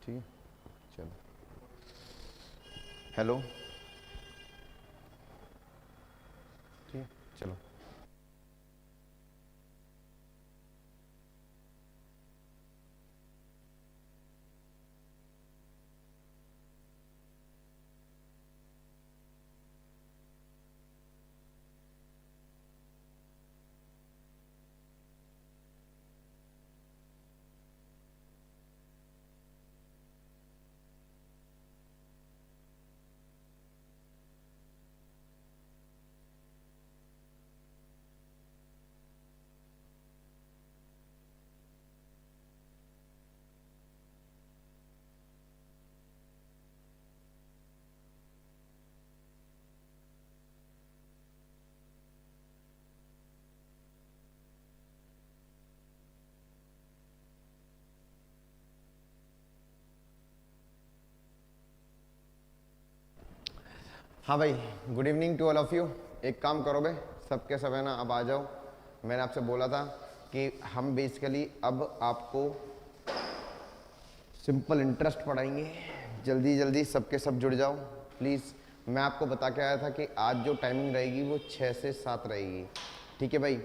ठीक है, चलो। हेलो, ठीक है, चलो। हाँ भाई, good evening to all of you. एक काम करो भाई, सबके सब है ना, अब आ जाओ। मैंने आपसे बोला था कि हम बेसिकली अब आपको सिंपल इंटरेस्ट पढ़ाएंगे। जल्दी जल्दी सबके सब जुड़ जाओ प्लीज़। मैं आपको बता के आया था कि आज जो टाइमिंग रहेगी वो 6 से 7 रहेगी। ठीक है भाई,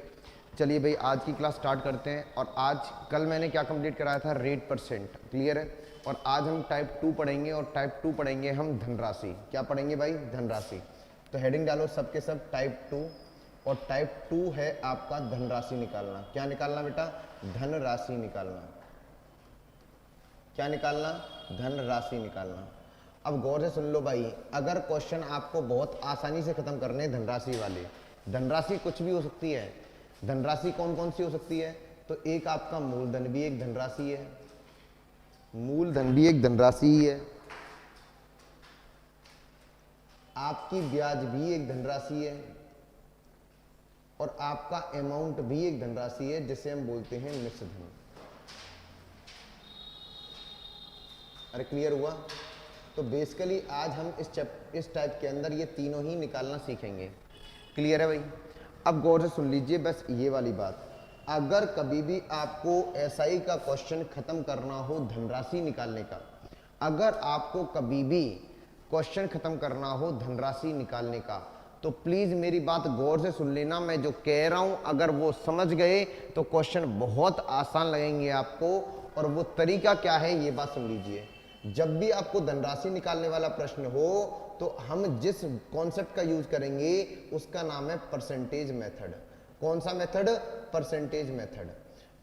चलिए भाई आज की क्लास स्टार्ट करते हैं। और आज कल मैंने क्या कंप्लीट कराया था, रेट परसेंट, क्लियर है। और आज हम टाइप 2 पढ़ेंगे, और टाइप 2 पढ़ेंगे हम धनराशि। क्या पढ़ेंगे भाई, धनराशि। तो हेडिंग डालो सबके सब टाइप 2, और टाइप 2 है आपका धनराशि निकालना। क्या निकालना बेटा, धनराशि निकालना। क्या निकालना, धनराशि निकालना। अब गौर से सुन लो भाई, अगर क्वेश्चन आपको बहुत आसानी से खत्म करने हैं धनराशि वाले, धनराशि कुछ भी हो सकती है। धनराशि कौन कौन सी हो सकती है, तो एक आपका मूलधन भी एक धनराशि है, मूलधन भी एक धनराशि ही है। आपकी ब्याज भी एक धनराशि है, और आपका अमाउंट भी एक धनराशि है, जिसे हम बोलते हैं मिश्र धन। अरे क्लियर हुआ। तो बेसिकली आज हम इस टाइप के अंदर ये तीनों ही निकालना सीखेंगे। क्लियर है भाई। अब गौर से सुन लीजिए बस ये वाली बात, अगर कभी भी आपको एसआई का क्वेश्चन खत्म करना हो धनराशि निकालने का, अगर आपको कभी भी क्वेश्चन खत्म करना हो धनराशि निकालने का, तो प्लीज मेरी बात गौर से सुन लेना। मैं जो कह रहा हूं अगर वो समझ गए तो क्वेश्चन बहुत आसान लगेंगे आपको। और वो तरीका क्या है ये बात सुन लीजिए। जब भी आपको धनराशि निकालने वाला प्रश्न हो तो हम जिस कॉन्सेप्ट का यूज करेंगे उसका नाम है परसेंटेज मेथड। कौन सा मेथड, परसेंटेज मेथड।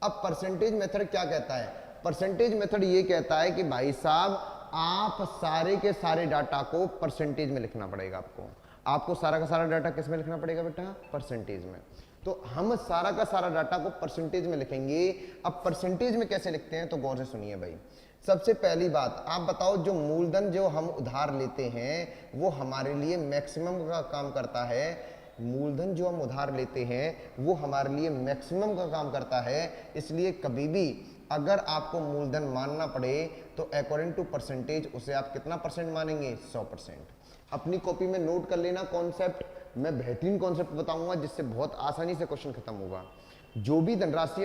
अब परसेंटेज मेथड क्या कहता है, परसेंटेज मेथड ये कहता है कि भाई साहब आप सारे के सारे डाटा को परसेंटेज में लिखना पड़ेगा। आपको सारा का सारा डाटा किस में लिखना पड़ेगा बेटा, परसेंटेज में। तो हम सारा का सारा डाटा को परसेंटेज में लिखेंगे। अब परसेंटेज में कैसे लिखते हैं तो गौर से सुनिए भाई। सबसे पहली बात आप बताओ, जो मूलधन जो हम उधार लेते हैं वो हमारे लिए मैक्सिमम का काम करता है। मूलधन जो हम उधार लेते हैं वो हमारे लिए मैक्सिमम का काम करता है। इसलिए कभी भी अगर आपको मूलधन मानना पड़े तो अकॉर्डिंग टू परसेंटेज उसे आप कितना परसेंट मानेंगे, 100%। अपनी कॉपी में नोट कर लेना कॉन्सेप्ट। मैं बेहतरीन कॉन्सेप्ट बताऊंगा जिससे बहुत आसानी से क्वेश्चन खत्म होगा। जो भी धनराशि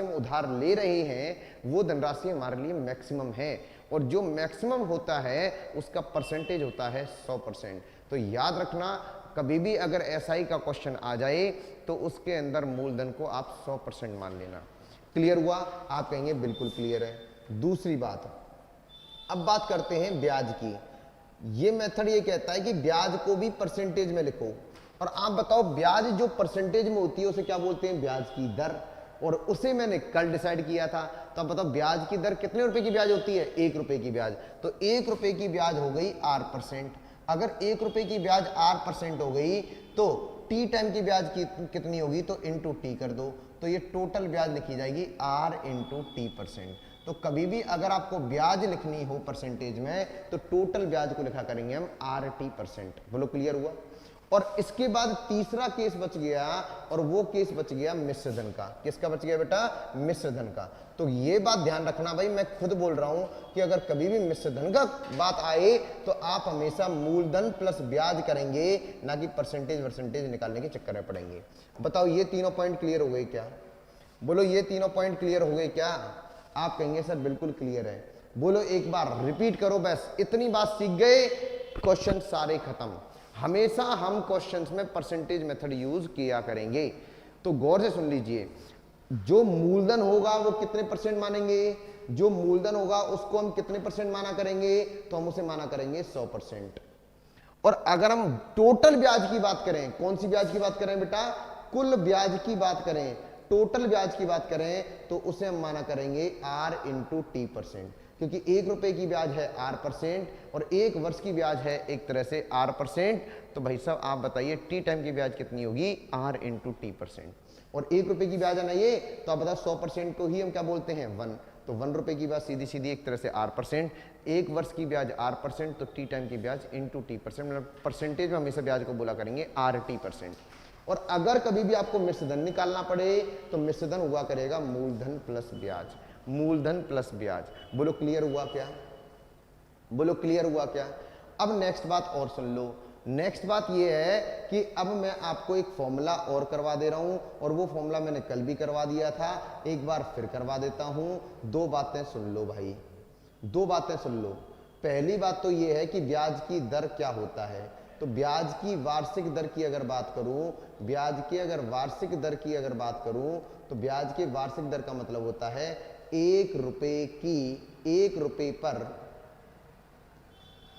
हम उधार ले रहे हैं वो धनराशि हमारे लिए मैक्सिमम है, और जो मैक्सिमम होता है उसका परसेंटेज होता है 100%। तो याद रखना, कभी भी अगर एसआई का क्वेश्चन आ जाए तो उसके अंदर मूलधन को आप 100% मान लेना। क्लियर हुआ, आप कहेंगे बिल्कुल क्लियर है। दूसरी बात, अब बात करते हैं ब्याज की। ये मेथड ये कहता है कि ब्याज को भी परसेंटेज में लिखो। और आप बताओ ब्याज जो परसेंटेज में होती है उसे क्या बोलते हैं, ब्याज की दर। और उसे मैंने कल डिसाइड किया था। तो अब बताओ ब्याज की दर कितने रुपए की ब्याज होती है, 1 रुपए की ब्याज। तो 1 रुपए की ब्याज हो गई R%। अगर 1 रुपए की ब्याज R% हो गई तो टी टाइम की ब्याज कितनी होगी, तो इंटू टी कर दो। तो ये टोटल ब्याज लिखी जाएगी R इंटू T%। तो कभी भी अगर आपको ब्याज लिखनी हो परसेंटेज में तो टोटल ब्याज को लिखा करेंगे हम RT%। बोलो क्लियर हुआ। और इसके बाद तीसरा केस बच गया, और वो केस बच गया मिश्र धन का। किसका बच गया बेटा, मिश्र धन का। तो ये बात ध्यान रखना भाई, मैं खुद बोल रहा हूं कि अगर कभी भी मिश्र धन का बात आए तो आप हमेशा मूलधन प्लस ब्याज करेंगे, ना कि परसेंटेज निकालने के चक्कर में पड़ेंगे। बताओ ये तीनों पॉइंट क्लियर हो गए क्या, बोलो ये तीनों पॉइंट क्लियर हो गए क्या। आप कहेंगे सर बिल्कुल क्लियर है। बोलो एक बार रिपीट करो, बस इतनी बात सीख गए, क्वेश्चन सारे खत्म। हमेशा हम क्वेश्चंस में परसेंटेज मेथड यूज किया करेंगे। तो गौर से सुन लीजिए, जो मूलधन होगा वो कितने परसेंट मानेंगे, जो मूलधन होगा उसको हम कितने परसेंट माना करेंगे, तो हम उसे माना करेंगे 100%। और अगर हम टोटल ब्याज की बात करें, कौन सी ब्याज की बात करें बेटा, कुल ब्याज की बात करें, टोटल ब्याज की बात करें, तो उसे हम माना करेंगे R इंटू टी %, क्योंकि 1 रुपए की ब्याज है R% और 1 वर्ष की ब्याज है एक तरह से R%। तो भाई साहब आप बताइए टी टाइम की ब्याज कितनी होगी, R इंटू टी %। और 1 रुपए की ब्याज है ना ये, तो आप बताओ 100% को ही हम क्या बोलते हैं 1, तो 1 रुपए की ब्याज सीधी सीधी एक तरह से R%, 1 वर्ष की ब्याज R%, तो टी टाइम की ब्याज इंटू टी %, मतलब परसेंटेज में हमेशा ब्याज को बोला करेंगे RT%। और अगर कभी भी आपको मिश्रधन निकालना पड़े तो मिश्रधन हुआ करेगा मूलधन प्लस ब्याज, मूलधन प्लस ब्याज। बोलो क्लियर हुआ क्या, बोलो क्लियर हुआ क्या। अब नेक्स्ट बात और सुन लो, नेक्स्ट बात ये है कि अब मैं आपको एक फॉर्मूला और करवा दे रहा हूं, और वो फॉर्मूला मैंने कल भी करवा दिया था, एक बार फिर करवा देता हूं। दो बातें सुन लो भाई, दो बातें सुन लो। पहली बात तो ये है कि ब्याज की दर क्या होता है। तो ब्याज की वार्षिक दर की अगर बात करूं, ब्याज की अगर वार्षिक दर की अगर बात करूं, तो ब्याज के वार्षिक दर का मतलब होता है 1 रुपए की, 1 रुपए पर,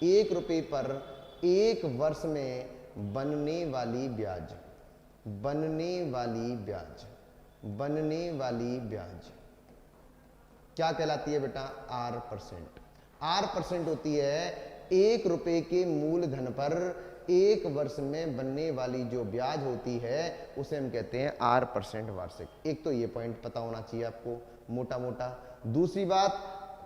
1 रुपए पर 1 वर्ष में बनने वाली ब्याज, बनने वाली ब्याज, बनने वाली ब्याज क्या कहलाती है बेटा, R%। R% होती है 1 रुपए के मूलधन पर 1 वर्ष में बनने वाली जो ब्याज होती है उसे हम कहते हैं R% वार्षिक। एक तो ये पॉइंट पता होना चाहिए आपको मोटा मोटा। दूसरी बात,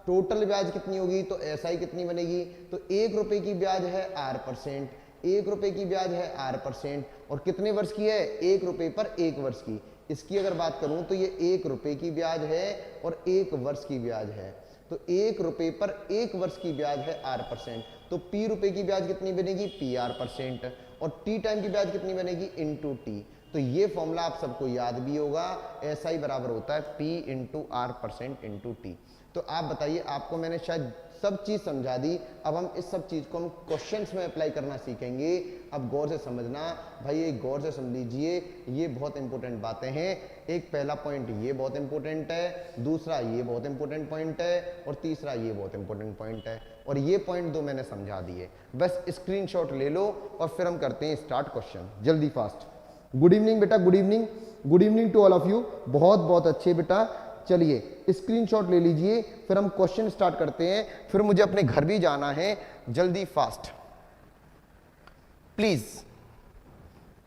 टोटल ब्याज कितनी होगी, तो एसआई कितनी बनेगी, तो 1 रुपए की ब्याज है R%, 1 रुपए की ब्याज है R%, और कितने वर्ष की है, 1 रुपए पर 1 वर्ष की। इसकी अगर बात करूं तो ये 1 रुपए की ब्याज है और 1 वर्ष की ब्याज है। तो 1 रुपए पर 1 वर्ष की ब्याज है R%, तो P रुपए की ब्याज कितनी बनेगी, PR%, और टी टाइम की ब्याज कितनी बनेगी, इंटू टी। तो ये फॉर्मूला आप सबको याद भी होगा, एसआई बराबर होता है P into R% into T. तो आप बताइए, आपको मैंने शायद सब चीज समझा दी, अब हम इस सब चीज को हम क्वेश्चंस में अप्लाई करना सीखेंगे। अब गौर से समझना भाई, एक गौर से सुन लीजिए, ये बहुत इंपॉर्टेंट बातें हैं। एक पहला पॉइंट ये बहुत इंपॉर्टेंट है, दूसरा ये बहुत इंपॉर्टेंट पॉइंट है, और तीसरा ये बहुत इंपॉर्टेंट पॉइंट है। और ये पॉइंट दो मैंने समझा दिए, बस स्क्रीनशॉट ले लो और फिर हम करते हैं स्टार्ट क्वेश्चन जल्दी फास्ट। गुड इवनिंग बेटा, good evening, good evening to all of you. बहुत बहुत अच्छे बेटा, चलिए स्क्रीनशॉट ले लीजिए, फिर हम क्वेश्चन स्टार्ट करते हैं। फिर मुझे अपने घर भी जाना है, जल्दी फास्ट प्लीज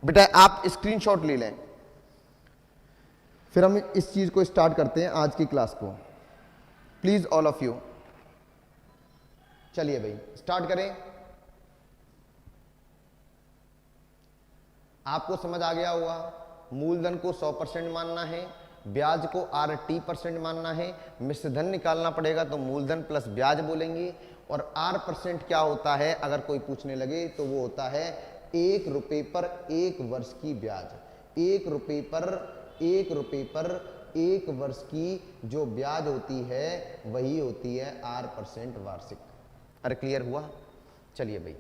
बेटा, आप स्क्रीनशॉट ले लें, फिर हम इस चीज को स्टार्ट करते हैं आज की क्लास को। प्लीज ऑल ऑफ यू, चलिए भाई स्टार्ट करें। आपको समझ आ गया होगा, मूलधन को 100% मानना है, ब्याज को RT% मानना है, मिश्रधन निकालना पड़ेगा तो मूलधन प्लस ब्याज बोलेंगे। और R% क्या होता है अगर कोई पूछने लगे, तो वो होता है 1 रुपए पर 1 वर्ष की ब्याज। 1 रुपए पर 1 रुपए पर 1 वर्ष की जो ब्याज होती है वही होती है R% वार्षिक। अरे क्लियर हुआ, चलिए भाई,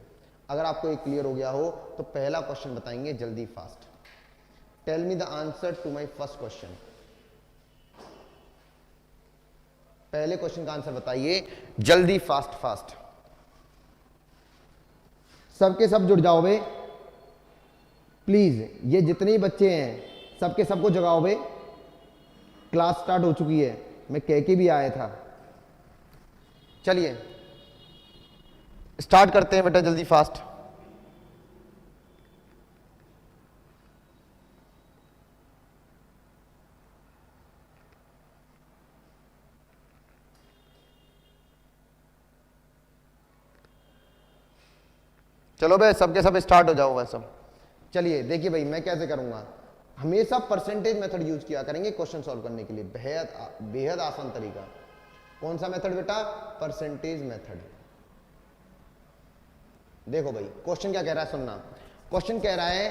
अगर आपको एक क्लियर हो गया हो तो पहला क्वेश्चन बताएंगे जल्दी fast. Tell me the answer to my first question. पहले क्वेश्चन का आंसर बताइए जल्दी फास्ट फास्ट। सबके सब जुड़ जाओ बे प्लीज, ये जितने बच्चे हैं सबके सबको जगाओ बे, क्लास स्टार्ट हो चुकी है, मैं कह के भी आया था। चलिए स्टार्ट करते हैं बेटा जल्दी फास्ट। चलो भाई सबके सब स्टार्ट हो जाओ भाई सब। चलिए देखिए भाई, मैं कैसे करूंगा, हमेशा परसेंटेज मेथड यूज किया करेंगे क्वेश्चन सॉल्व करने के लिए, बेहद बेहद आसान तरीका। कौन सा मेथड बेटा, परसेंटेज मेथड। देखो भाई क्वेश्चन क्या कह रहा है, सुनना। क्वेश्चन कह रहा है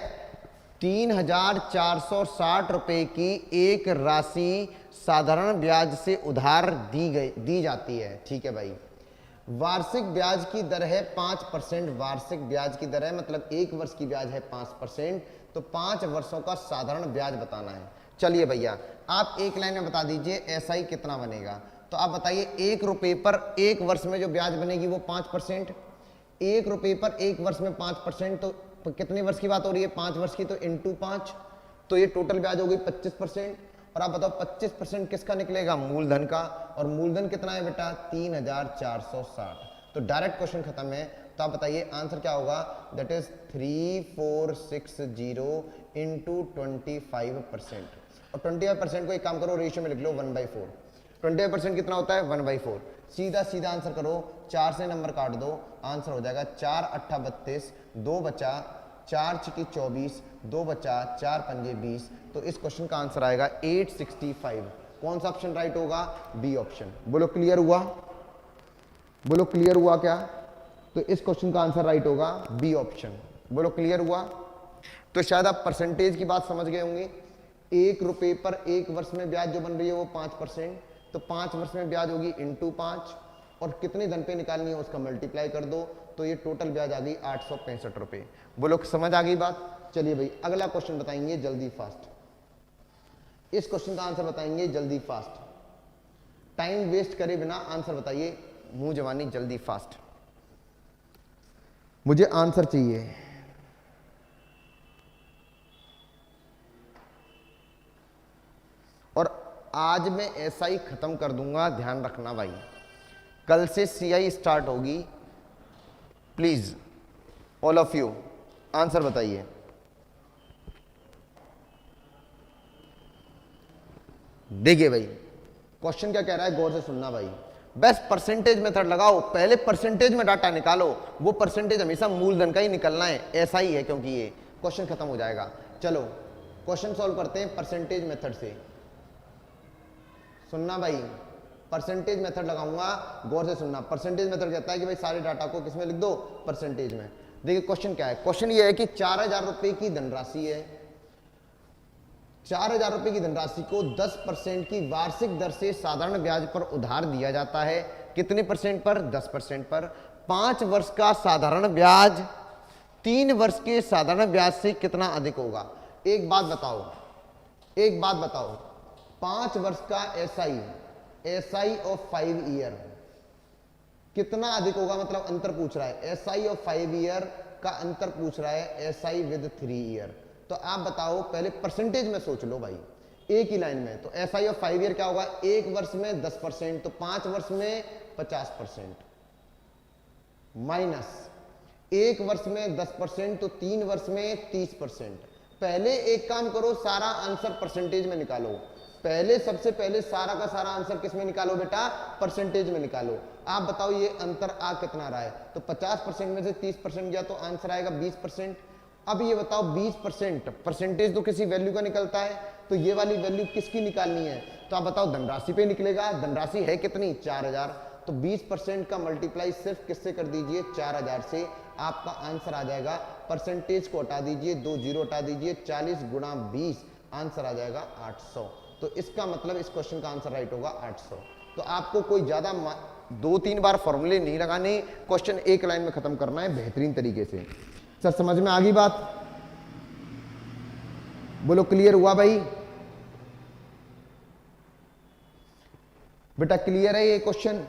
3,460 रुपए की एक राशि साधारण ब्याज से उधार दी जाती है। ठीक है भाई। वार्षिक ब्याज की दर है 5%। वार्षिक ब्याज की दर है मतलब एक वर्ष की ब्याज है 5%, तो 5 वर्षों का साधारण ब्याज बताना है। चलिए भैया आप एक लाइन में बता दीजिए एसआई कितना बनेगा। तो आप बताइए 1 रुपये पर एक वर्ष में जो ब्याज बनेगी वो 5%। 1 रुपये पर एक वर्ष में 5%, तो कितने वर्ष की बात हो रही है? 5 वर्ष की, तो इंटू 5, तो ये टोटल ब्याज हो गई 25%। और आप बताओ 25% किसका निकलेगा? मूलधन का। और मूलधन कितना है बेटा? 3,460। तो डायरेक्ट क्वेश्चन खत्म है। तो आप बताइए आंसर क्या होगा? That is 3460 into 25%। और 25% को एक काम करो रेशियो में लिख लो 1/4। 25% कितना होता है? 1/4। सीधा सीधा आंसर करो, 4 से नंबर काट दो, आंसर हो जाएगा 4 8 32, 2 बचा, 4 6 24, 2 बचा, 4 5 20। तो इस क्वेश्चन का आंसर आएगा 865। कौन सा ऑप्शन राइट होगा? B option. बोलो क्लियर हुआ? बोलो क्लियर हुआ क्या? तो इस क्वेश्चन का आंसर राइट होगा बी ऑप्शन। बोलो क्लियर हुआ? तो शायद आप परसेंटेज की बात समझ गए होंगे। 1 रुपये पर एक वर्ष में ब्याज जो बन रही है वो 5%, तो 5 वर्ष में ब्याज होगी इंटू 5, और कितनी धन पे निकालनी है उसका मल्टीप्लाई कर दो, तो ये टोटल ब्याज आ गई 865 रुपये। बोलो समझ आ गई बात? चलिए भाई अगला क्वेश्चन बताएंगे जल्दी फास्ट। इस क्वेश्चन का आंसर बताएंगे जल्दी फास्ट, टाइम वेस्ट करे बिना आंसर बताइए। मुंह जवानी जल्दी फास्ट, मुझे आंसर चाहिए। और आज मैं एसआई खत्म कर दूंगा, ध्यान रखना भाई। कल से सीआई स्टार्ट होगी। Please all of you answer बताइए। देखिए भाई क्वेश्चन क्या कह रहा है, गौर से सुनना भाई। बेस्ट परसेंटेज मेथड लगाओ, पहले परसेंटेज में डाटा निकालो। वो परसेंटेज हमेशा मूलधन का ही निकलना है, ऐसा ही है, क्योंकि ये क्वेश्चन खत्म हो जाएगा। चलो क्वेश्चन सॉल्व करते हैं परसेंटेज मेथड से। सुनना भाई, परसेंटेज मेथड लगाऊंगा, गौर से सुनना। परसेंटेज मेथड कहता है कि भाई सारे डाटा को किसमें लिख दो? परसेंटेज में। देखिए क्वेश्चन क्या है, क्वेश्चन ये है कि 4,000 रुपए की धनराशि है। 4,000 रुपए की धनराशि को 10% की वार्षिक दर से साधारण ब्याज पर उधार दिया जाता है। कितने परसेंट पर? 10% पर। 5 वर्ष का साधारण ब्याज 3 वर्ष के साधारण ब्याज से कितना अधिक होगा? एक बात बताओ, एक बात बताओ, 5 वर्ष का एसआई ऑफ 5 ईयर कितना अधिक होगा? मतलब अंतर पूछ रहा है, एसआई ऑफ 5 ईयर का अंतर पूछ रहा है, एसआई विद 3 ईयर। तो आप बताओ, पहले परसेंटेज में सोच लो भाई, एक ही लाइन में। तो एसआई ऑफ 5 ईयर क्या होगा? एक वर्ष में 10%, तो 5 वर्ष में 50%, माइनस एक वर्ष में 10%, तो 3 वर्ष में 30%। पहले एक काम करो, सारा आंसर परसेंटेज में निकालो। पहले सबसे पहले सारा का सारा आंसर किस में निकालो बेटा? परसेंटेज में निकालो। आप बताओ ये अंतर आ कितना रहा है? तो 50% में से 30% गया तो आंसर आएगा 20%। अब ये बताओ 20% परसेंटेज तो किसी वैल्यू का निकलता है, तो ये वाली वैल्यू किसकी निकालनी है? तो आप बताओ धनराशि पे निकलेगा। धनराशि है कितनी? 4,000। तो 20% का मल्टीप्लाई सिर्फ किससे कर दीजिए? 4,000 से। आपका आंसर आ जाएगा, परसेंटेज को हटा दीजिए, 2 जीरो हटा दीजिए, 40 गुणा 20, आंसर आ जाएगा 800। तो इसका मतलब इस क्वेश्चन का आंसर राइट होगा 800। तो आपको कोई ज्यादा 2-3 बार फॉर्मूले नहीं लगाने, क्वेश्चन एक लाइन में खत्म करना है बेहतरीन तरीके से। सर समझ में आ गई बात? बोलो क्लियर हुआ भाई? बेटा क्लियर है ये क्वेश्चन?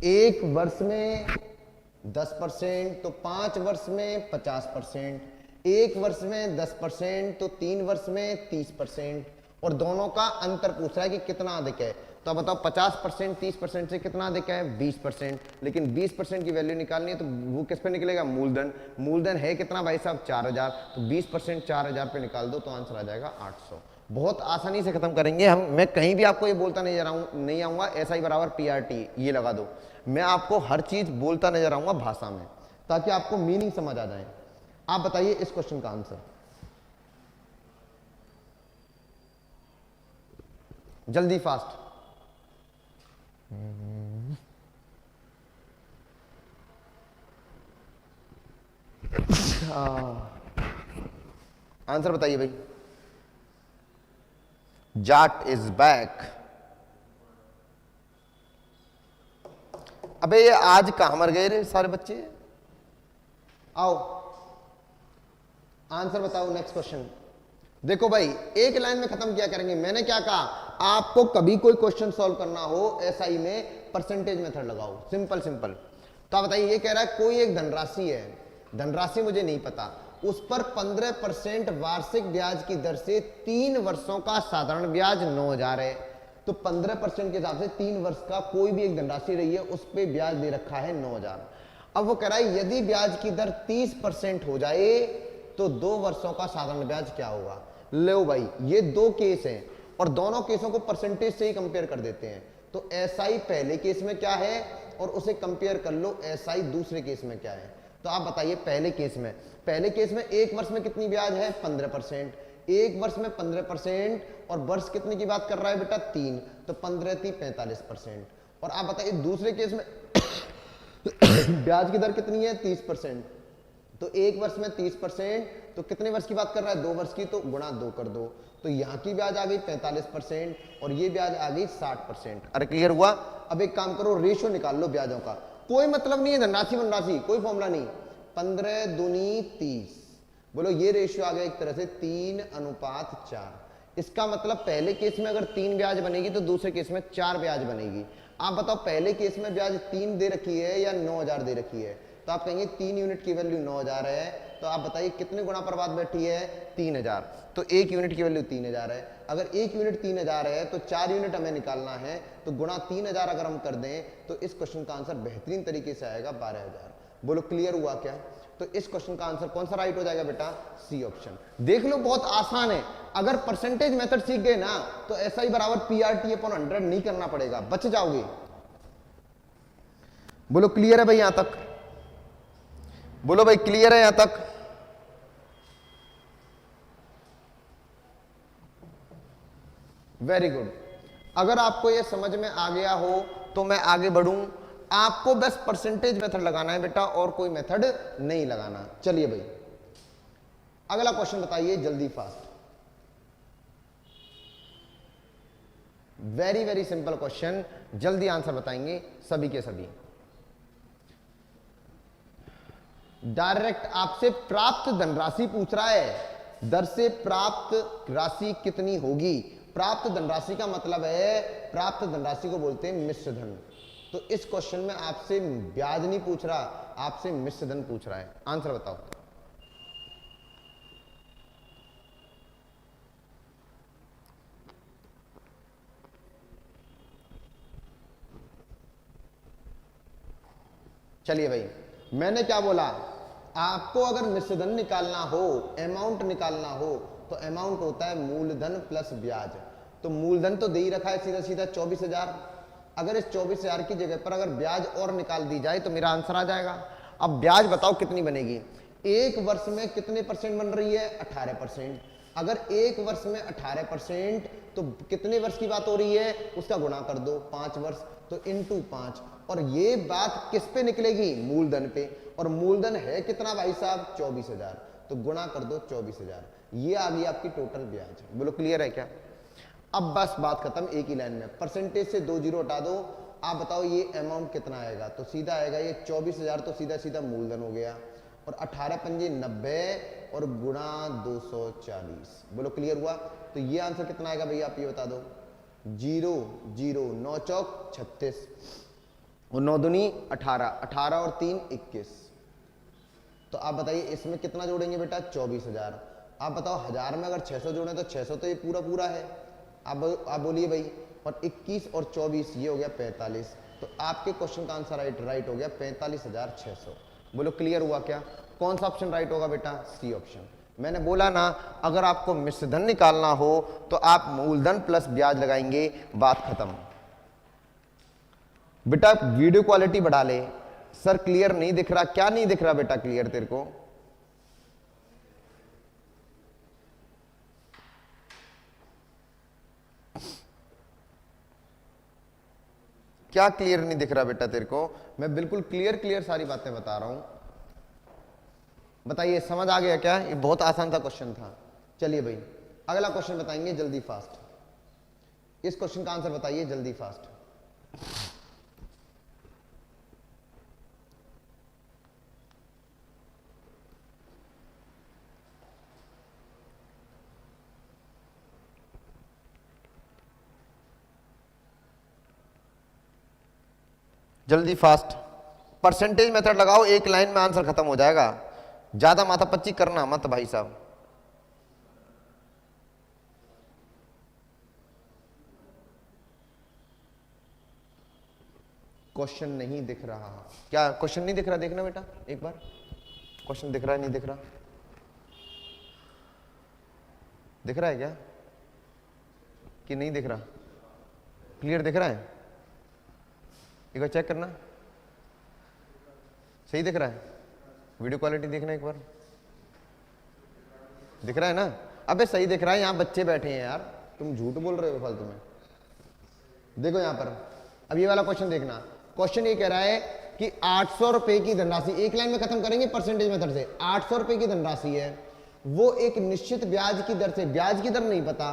एक वर्ष में 10%, तो 5 वर्ष में 50%, एक वर्ष में 10%, तो 3 वर्ष में 30%, और दोनों का अंतर पूछ रहा है कि कितना अधिक है। तो अब बताओ 50% 30% से कितना अधिक है? 20%। लेकिन 20% की वैल्यू निकालनी है तो वो किस पे निकलेगा? मूलधन। मूलधन है कितना भाई साहब? 4,000। तो 20% 4,000 पे निकाल दो तो आंसर आ जाएगा 800। बहुत आसानी से खत्म करेंगे हम। मैं कहीं भी आपको ये बोलता नहीं आऊंगा एसआई बराबर पीआरटी ये लगा दो। मैं आपको हर चीज बोलता नजर आऊंगा भाषा में, ताकि आपको मीनिंग समझ आ जाए। आप बताइए इस क्वेश्चन का आंसर जल्दी फास्ट। आंसर बताइए भाई। Jat is back. अबे ये आज कहां मर गए रे सारे बच्चे? आओ आंसर बताओ। नेक्स्ट क्वेश्चन देखो भाई, एक लाइन में खत्म किया करेंगे। मैंने क्या कहा, आपको कभी कोई क्वेश्चन सॉल्व करना हो एसआई में परसेंटेज मेथड लगाओ, सिंपल सिंपल। तो आप बताइए, ये कह रहा है कोई एक धनराशि है, धनराशि मुझे नहीं पता, उस पर 15% वार्षिक ब्याज की दर से 3 वर्षों का साधारण ब्याज 9,000 है। तो 15% के हिसाब से 3 वर्ष का कोई भी एक धनराशि रही है, उस पर ब्याज दे रखा है 9,000। अब वो कह रहा है यदि ब्याज की दर 30% हो जाए तो 2 वर्षों का साधारण ब्याज क्या होगा। लो भाई, ये 2 केस हैं और दोनों केसों को परसेंटेज से ही कंपेयर कर देते हैं। तो एसआई पहले केस में क्या है और उसे कंपेयर कर लो एसआई दूसरे केस में क्या है। तो आप बताइए, पहले केस में 1 वर्ष में कितनी ब्याज है, 15%। 1 वर्ष में 15% और वर्ष कितने की बात कर रहा है बेटा, 3, तो 15 × 3 = 45%। और आप बताइए दूसरे केस में ब्याज की दर कितनी है, 30%। तो 1 वर्ष में 30%, तो कितने वर्ष की बात कर रहा है, 2 वर्ष की, तो गुणा 2 कर दो। तो यहाँ की ब्याज आ गई 45% और ये ब्याज आ गई 60%। अरे क्लियर हुआ। अब एक काम करो, रेशियो निकाल लो ब्याजों का। कोई मतलब नहीं है धनराशि वनराशि, कोई फॉर्मूला नहीं। 15 दूनी 30, बोलो ये रेशियो आ गया एक तरह से 3:4। इसका मतलब पहले केस में अगर 3 ब्याज बनेगी तो दूसरे केस में 4 ब्याज बनेगी। आप बताओ पहले केस में ब्याज 3 दे रखी है या 9,000 दे रखी है। तो आप कहेंगे 3 यूनिट की वैल्यू 9,000 है, तो आप बताइए कितने गुणा पर बात बैठी है, 3,000। तो 1 यूनिट की वैल्यू 3,000 है। अगर 1 यूनिट 3,000 है तो 4 यूनिट हमें निकालना है, तो गुणा 3,000 अगर हम कर दें तो इस क्वेश्चन का आंसर बेहतरीन तरीके से आएगा 12,000। बोलो क्लियर हुआ क्या। तो इस क्वेश्चन का आंसर कौन सा राइट हो जाएगा बेटा, सी ऑप्शन। देख लो बहुत आसान है। अगर परसेंटेज मेथड सीख गए ना तो SI बराबर PRT/100 नहीं करना पड़ेगा, बच जाओगे। बोलो क्लियर है भाई यहां तक, बोलो भाई क्लियर है यहां तक। Very good. अगर आपको यह समझ में आ गया हो तो मैं आगे बढ़ूं। आपको बस परसेंटेज मेथड लगाना है बेटा, और कोई मेथड नहीं लगाना। चलिए भाई अगला क्वेश्चन बताइए जल्दी fast. Very very simple question, जल्दी आंसर बताएंगे सभी के सभी। डायरेक्ट आपसे प्राप्त धनराशि पूछ रहा है, दर से प्राप्त राशि कितनी होगी। प्राप्त धनराशि का मतलब है, प्राप्त धनराशि को बोलते हैं मिश्र धन। तो इस क्वेश्चन में आपसे ब्याज नहीं पूछ रहा, आपसे मिश्र धन पूछ रहा है। आंसर बताओ। चलिए भाई, मैंने क्या बोला, आपको अगर मिश्र धन निकालना हो, अमाउंट निकालना हो, तो अमाउंट होता है मूलधन प्लस ब्याज। तो मूलधन तो दे ही रखा है सीधा सीधा 24,000। अगर इस 24,000 की जगह पर अगर ब्याज और निकाल दी जाए तो मेरा आंसर आ जाएगा। अब ब्याज बताओ कितनी बनेगी। 1 वर्ष में कितने परसेंट बन रही है, 18%। अगर 1 वर्ष में 18%, तो कितने वर्ष की बात हो रही है, उसका गुणा कर दो, 5 वर्ष, तो इंटू 5। और ये बात किस पे निकलेगी, मूलधन पे। और मूलधन है कितना भाई साहब, 24,000, तो गुणा कर दो 24,000। ये आ गई आपकी टोटल ब्याज। बोलो क्लियर है क्या। अब बस बात खत्म, एक ही लाइन में। परसेंटेज से 2 जीरो हटा दो। आप बताओ ये अमाउंट कितना आएगा, तो सीधा आएगा ये 24,000, तो सीधा सीधा मूलधन हो गया। और 18 पंजे 90 और गुणा 240। बोलो क्लियर हुआ। तो ये आंसर कितना आएगा भैया, आप ये बता दो। 0 0 9 चौक 36 और 9 दूनी 18, 18 और 3 21। तो आप बताइए इसमें कितना जोड़ेंगे बेटा, 24,000। आप बताओ 1000 में अगर 600 जोड़े तो 600 तो ये पूरा पूरा है। आप बोलिए भाई। और 21 और 24 ये हो गया 45। तो आपके क्वेश्चन का आंसर राइट हो गया 45,600। बोलो क्लियर हुआ क्या। कौन सा ऑप्शन राइट होगा बेटा, सी ऑप्शन। मैंने बोला ना, अगर आपको मिश्र धन निकालना हो तो आप मूलधन प्लस ब्याज लगाएंगे, बात खत्म। बेटा वीडियो क्वालिटी बढ़ा ले। सर क्लियर नहीं दिख रहा, क्या नहीं दिख रहा बेटा क्लियर तेरे को। क्या क्लियर नहीं दिख रहा बेटा तेरे को। मैं बिल्कुल क्लियर सारी बातें बता रहा हूं। बताइए समझ आ गया क्या। ये बहुत आसान सा क्वेश्चन था। चलिए भाई अगला क्वेश्चन बताएंगे जल्दी फास्ट। इस क्वेश्चन का आंसर बताइए जल्दी फास्ट। जल्दी फास्ट। परसेंटेज मेथड लगाओ, एक लाइन में आंसर खत्म हो जाएगा। ज्यादा माथापच्ची करना मत भाई साहब। क्वेश्चन नहीं दिख रहा। क्या क्वेश्चन नहीं दिख रहा? देखना बेटा एक बार, क्वेश्चन दिख रहा है नहीं दिख रहा? दिख रहा है क्या कि नहीं दिख रहा? क्लियर दिख रहा है? एक बार चेक करना, सही दिख रहा है? वीडियो क्वालिटी देखना एक बार, दिख रहा है ना? अबे सही दिख रहा है, यहाँ बच्चे बैठे हैं यार, तुम झूठ बोल रहे हो फालतू में। देखो यहाँ पर, अब ये वाला क्वेश्चन देखना। क्वेश्चन ये कह रहा है कि 800 रुपए की धनराशि, एक लाइन में खत्म करेंगे परसेंटेज मेथड से। 800 रुपए की धनराशि है, वो एक निश्चित ब्याज की दर से, ब्याज की दर नहीं पता,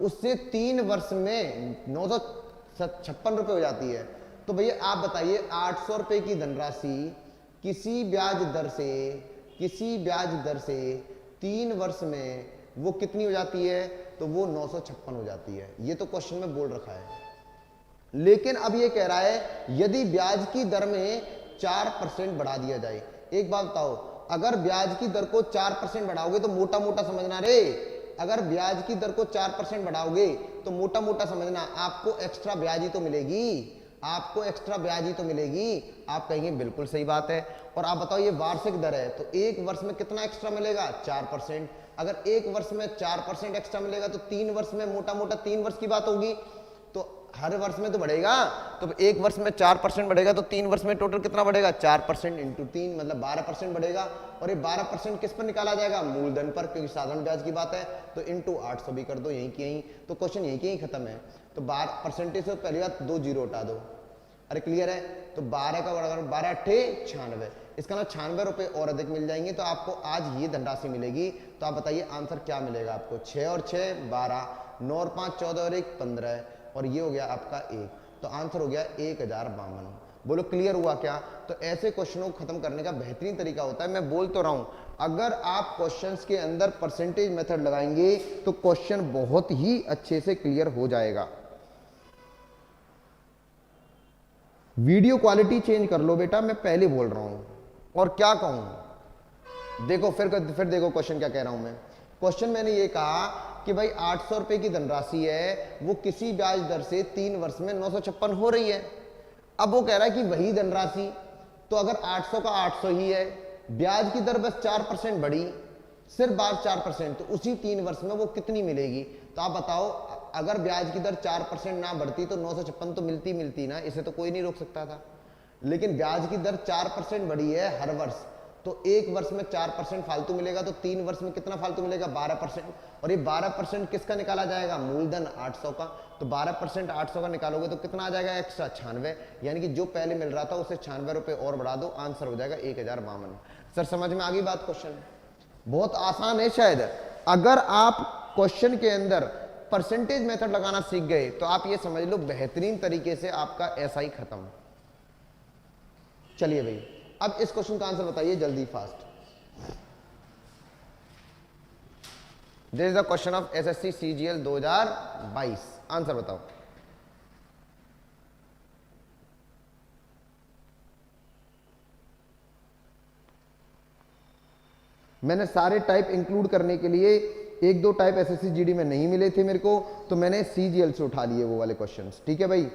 उससे 3 वर्ष में 956 रुपए हो जाती है। तो भैया आप बताइए 800 रुपए की धनराशि किसी ब्याज दर से 3 वर्ष में वो कितनी हो जाती है? तो वो 956 हो जाती है। ये तो क्वेश्चन में बोल रखा है। लेकिन अब ये कह रहा है यदि ब्याज की दर में 4% बढ़ा दिया जाए। एक बात बताओ, अगर ब्याज की दर को 4% बढ़ाओगे तो मोटा मोटा समझना रे, अगर ब्याज की दर को 4% बढ़ाओगे तो मोटा मोटा समझना आपको एक्स्ट्रा ब्याज ही तो मिलेगी, आपको एक्स्ट्रा ब्याज ही तो मिलेगी। आप कहेंगे बिल्कुल सही बात है। और आप बताओ ये वार्षिक दर है, तो एक वर्ष में कितना एक्स्ट्रा मिलेगा? 4%। अगर एक वर्ष में 4% एक्स्ट्रा मिलेगा तो 3 वर्ष में मोटा मोटा 3 वर्ष की बात होगी, तो हर वर्ष में तो बढ़ेगा। तो एक वर्ष में 4% बढ़ेगा तो 3 वर्ष में टोटल कितना बढ़ेगा? 4% इंटू 3 मतलब 12% बढ़ेगा। और ये 12% किस पर निकाला जाएगा? मूलधन पर, क्योंकि साधारण ब्याज की बात है। तो इंटू 800 भी कर दो, यहीं की यहीं। तो क्वेश्चन यहीं की यहीं खत्म है। तो 12% से पहली बात 2 जीरो हटा दो। अरे क्लियर है? तो 12 का बड़ा 12 अट्ठे 96, इसका ना 96 रुपए और अधिक मिल जाएंगे। तो आपको आज ये धनराशि मिलेगी। तो आप बताइए आंसर क्या मिलेगा आपको? 6 और 6 12, 9 और 5 14 और 1 15, और ये हो गया आपका 1। तो आंसर हो गया 1052। बोलो क्लियर हुआ क्या? तो ऐसे क्वेश्चनों को खत्म करने का बेहतरीन तरीका होता है। मैं बोल तो रहा हूं, अगर आप क्वेश्चंस के अंदर परसेंटेज मेथड लगाएंगे तो क्वेश्चन बहुत ही अच्छे से क्लियर हो जाएगा। वीडियो क्वालिटी चेंज कर लो बेटा, मैं पहले बोल रहा हूं। और क्या कहूं, देखो फिर देखो क्वेश्चन क्या कह रहा हूं मैं। क्वेश्चन मैंने ये कहा कि भाई 800 रुपए की धनराशि है, वो किसी ब्याज दर से 3 वर्ष में 956 हो रही है। अब वो कह रहा है कि वही धनराशि, तो अगर 800 का 800 ही है, ब्याज की दर बस 4% बढ़ी, सिर्फ बात 4%, तो उसी 3 वर्ष में वो कितनी मिलेगी? तो आप बताओ, अगर ब्याज की दर 4% ना बढ़ती तो 956 तो मिलती ना, इसे तो कोई नहीं रोक सकता था। लेकिन ब्याज की दर 4% बढ़ी है हर वर्ष, तो एक वर्ष में 4% फालतू मिलेगा, तो 3 वर्ष में कितना फालतू मिलेगा? 12%। और ये 12% किसका निकाला जाएगा? मूलधन 800 का। तो 12% 800 का निकालोगे तो कितना आ जाएगा? एक्स्ट्रा 96, यानी कि जो पहले मिल रहा था उसे 96 रुपए और बढ़ा दो, आंसर हो जाएगा 1052। सर समझ में आ गई बात? क्वेश्चन बहुत आसान है शायद। अगर आप क्वेश्चन के अंदर परसेंटेज मेथड लगाना सीख गए तो आप ये समझ लो बेहतरीन तरीके से आपका एसआई खत्म। चलिए भाई अब इस क्वेश्चन का आंसर बताइए जल्दी fast. This is the question of SSC CGL 2022। Answer बताओ। मैंने सारे टाइप इंक्लूड करने के लिए, 1-2 टाइप एसएससी जीडी में नहीं मिले थे मेरे को, तो मैंने सीजीएल से उठा लिए वो वाले क्वेश्चंस। ठीक है भाई?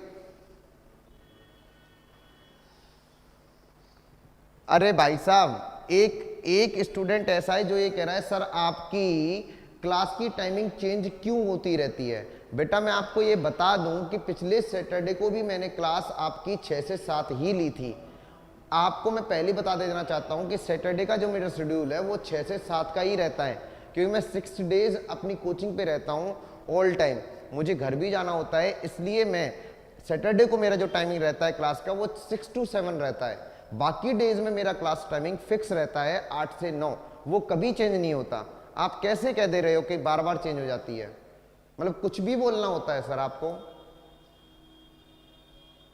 अरे भाई साहब, एक स्टूडेंट ऐसा है जो ये कह रहा है सर आपकी क्लास की टाइमिंग चेंज क्यों होती रहती है। बेटा मैं आपको ये बता दूं कि पिछले सैटरडे को भी मैंने क्लास आपकी 6 से 7 ही ली थी। आपको मैं पहले बता देना चाहता हूं कि सैटरडे का जो मेरा शेड्यूल है वो 6 से 7 का ही रहता है, क्योंकि मैं 6 डेज अपनी कोचिंग पे रहता हूं ऑल टाइम। मुझे घर भी जाना होता है, इसलिए मैं सैटरडे को मेरा जो टाइमिंग रहता है क्लास का वो 6 to 7 रहता है। बाकी डेज में मेरा क्लास टाइमिंग फिक्स रहता है 8 से 9, वो कभी चेंज नहीं होता। आप कैसे कह दे रहे हो कि बार बार चेंज हो जाती है? मतलब कुछ भी बोलना होता है सर आपको?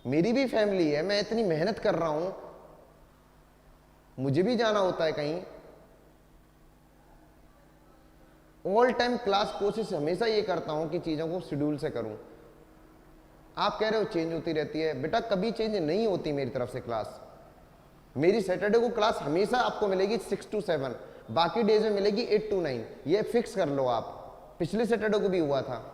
मेरी भी फैमिली है, मैं इतनी मेहनत कर रहा हूं, मुझे भी जाना होता है कहीं। ऑल टाइम क्लास कोशिश हमेशा ये करता हूं कि चीजों को शेड्यूल से करूं। आप कह रहे हो चेंज होती रहती है, बेटा कभी चेंज नहीं होती मेरी तरफ से क्लास। मेरी सैटरडे को क्लास हमेशा आपको मिलेगी 6 to 7, बाकी डेज में मिलेगी 8 to 9। ये फिक्स कर लो आप, पिछले सैटरडे को भी हुआ था।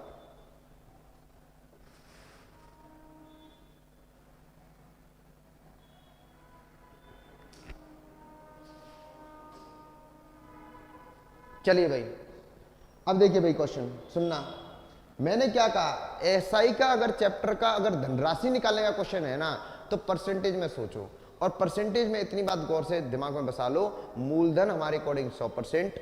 चलिए भाई, अब देखिए भाई क्वेश्चन सुनना। मैंने क्या कहा, एसआई का अगर चैप्टर का अगर धनराशि निकालने का क्वेश्चन है ना, तो परसेंटेज में सोचो। और परसेंटेज में इतनी बात गौर से दिमाग में बसा लो, मूलधन हमारे अकॉर्डिंग 100%,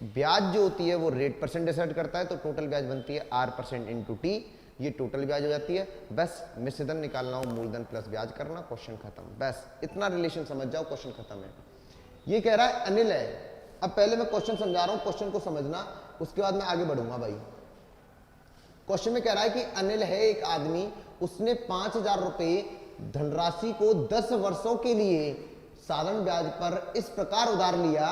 ब्याज जो होती है वो रेट परसेंट डिसाइड करता है, तो टोटल ब्याज बनती है R% इंटू टी, ये टोटल ब्याज हो जाती है। बस मिश्रधन निकालना हो, मूलधन प्लस ब्याज करना, क्वेश्चन खत्म। बस इतना रिलेशन समझ जाओ, क्वेश्चन खत्म है। ये कह रहा है अनिल है। अब पहले मैं क्वेश्चन समझा रहा हूं, क्वेश्चन को समझना, उसके बाद मैं आगे बढ़ूंगा भाई। क्वेश्चन में कह रहा है कि अनिल है एक आदमी, उसने 5,000 रुपए धनराशि को 10 वर्षों के लिए साधारण ब्याज पर इस प्रकार उधार लिया।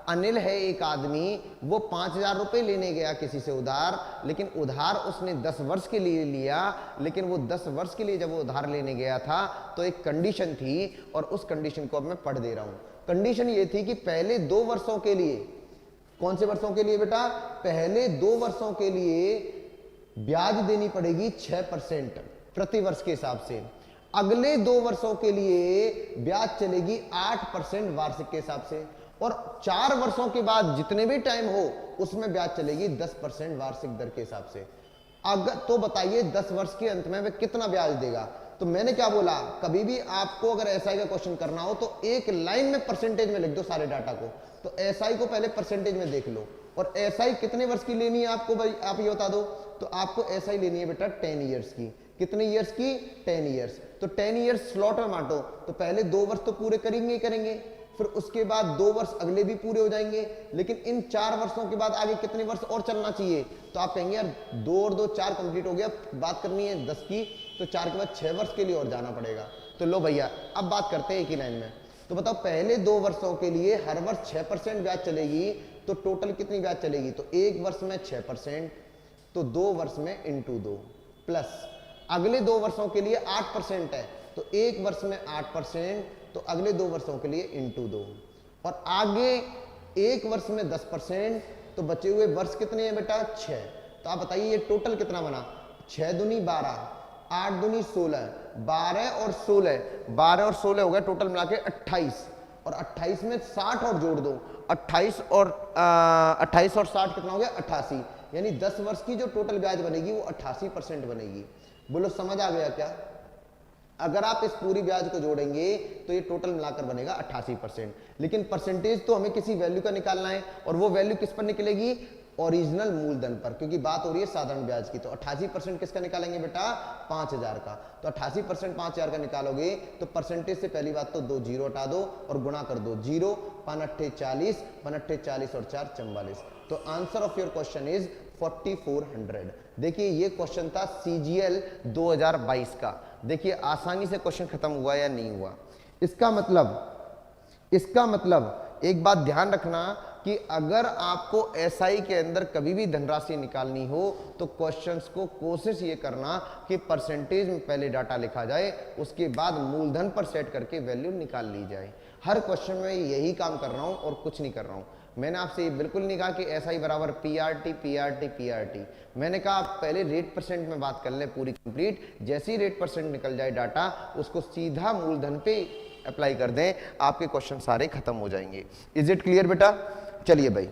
अनिल है एक आदमी, वो 5,000 रुपए लेने गया किसी से उधार, लेकिन उधार उसने 10 वर्ष के लिए लिया। लेकिन वो 10 वर्ष के लिए जब वो उधार लेने गया था तो एक कंडीशन थी, और उस कंडीशन को अब मैं पढ़ दे रहा हूं। कंडीशन ये थी कि पहले 2 वर्षों के लिए, कौन से वर्षों के लिए बेटा, पहले 2 वर्षों के लिए ब्याज देनी पड़ेगी 6% प्रति वर्ष के हिसाब से। अगले 2 वर्षों के लिए ब्याज चलेगी 8% वार्षिक के हिसाब से, और 4 वर्षों के बाद जितने भी टाइम हो उसमें ब्याज चलेगी 10% वार्षिक दर के हिसाब से। अगर तो बताइए 10 वर्ष के अंत में वह कितना ब्याज देगा? तो मैंने क्या बोला, कभी भी आपको अगर एसआई का क्वेश्चन करना हो तो एक लाइन में परसेंटेज में लिख दो सारे डाटा को। तो एसआई को पहले परसेंटेज में देख लो, और एसआई कितने वर्ष की लेनी है आपको भाई, आप ये बता दो। तो आपको एसआई लेनी है बेटा 10 ईयर्स की। कितने ईयर्स की? 10 ईयर्स। तो 10 ईयर्स स्लॉट में बांटो, तो पहले 2 वर्ष तो पूरे करेंगे करेंगे, फिर उसके बाद 2 वर्ष अगले भी पूरे हो जाएंगे। लेकिन इन 4 वर्षों के बाद आगे कितने वर्ष और चलना चाहिए? तो आप कहेंगे यार 2 और 2 4 कंप्लीट हो गया, बात करनी है 10 की, तो 4 के बाद 6 वर्ष के लिए और जाना पड़ेगा। तो लो भैया अब बात करते हैं एक ही लाइन में। तो बताओ पहले 2 वर्षों के लिए हर वर्ष 6% ब्याज चलेगी, तो टोटल कितनी ब्याज चलेगी? तो 1 वर्ष में 6%, तो 2 वर्ष में इंटू 2, प्लस अगले 2 वर्षों के लिए 8% है, तो 1 वर्ष में 8%, तो अगले 2 वर्षों के लिए इंटू 2, और आगे 1 वर्ष में 10%, तो बचे हुए वर्ष कितने हैं बेटा? 6। तो आप बताइए ये टोटल कितना बना? 6 दूनी 12, 8 दूनी 16, 12 और 16, 12 और 16 हो गया टोटल मिला के 28, और 28 में 60 और जोड़ दो, 28 और 60 कितना हो गया? 88। यानी 10 वर्ष की जो टोटल ब्याज बनेगी वो 88% बनेगी। बोलो समझ आ गया क्या? अगर आप इस पूरी ब्याज को जोड़ेंगे तो ये टोटल मिलाकर बनेगा 88%। लेकिन परसेंटेज तो हमें किसी वैल्यू का निकालना है, और वो वैल्यू किस पर निकलेगी? ओरिजिनल मूलधन पर, क्योंकि बात हो रही है साधारण ब्याज की। तो 88% किसका निकालेंगे बेटा? 5,000 का। तो 88% 5,000 का निकालोगे तो परसेंटेज से पहली बात तो 2 जीरो हटा दो और गुणा कर दो। 0 5 अट्ठे 40, 5 अट्ठे 40 और 4 44। तो answer of your question is 4400। देखिए ये क्वेश्चन था सीजीएल 2022 का। देखिए आसानी से क्वेश्चन खत्म हुआ या नहीं हुआ। इसका मतलब एक बात ध्यान रखना कि अगर आपको एसआई के अंदर कभी भी धनराशि निकालनी हो तो क्वेश्चंस को कोशिश ये करना कि परसेंटेज में पहले डाटा लिखा जाए, उसके बाद मूलधन पर सेट करके वैल्यू निकाल ली जाए। हर क्वेश्चन में यही काम कर रहा हूं और कुछ नहीं कर रहा हूं। मैंने आपसे ये बिल्कुल नहीं कहा कि एसआई बराबर पीआरटी पीआरटी पीआरटी। मैंने कहा आप पहले रेट परसेंट में बात कर ले पूरी कंप्लीट, जैसे ही रेट परसेंट निकल जाए डाटा उसको सीधा मूलधन पे अप्लाई कर दें, आपके क्वेश्चन सारे खत्म हो जाएंगे। इज इट क्लियर बेटा? चलिए भाई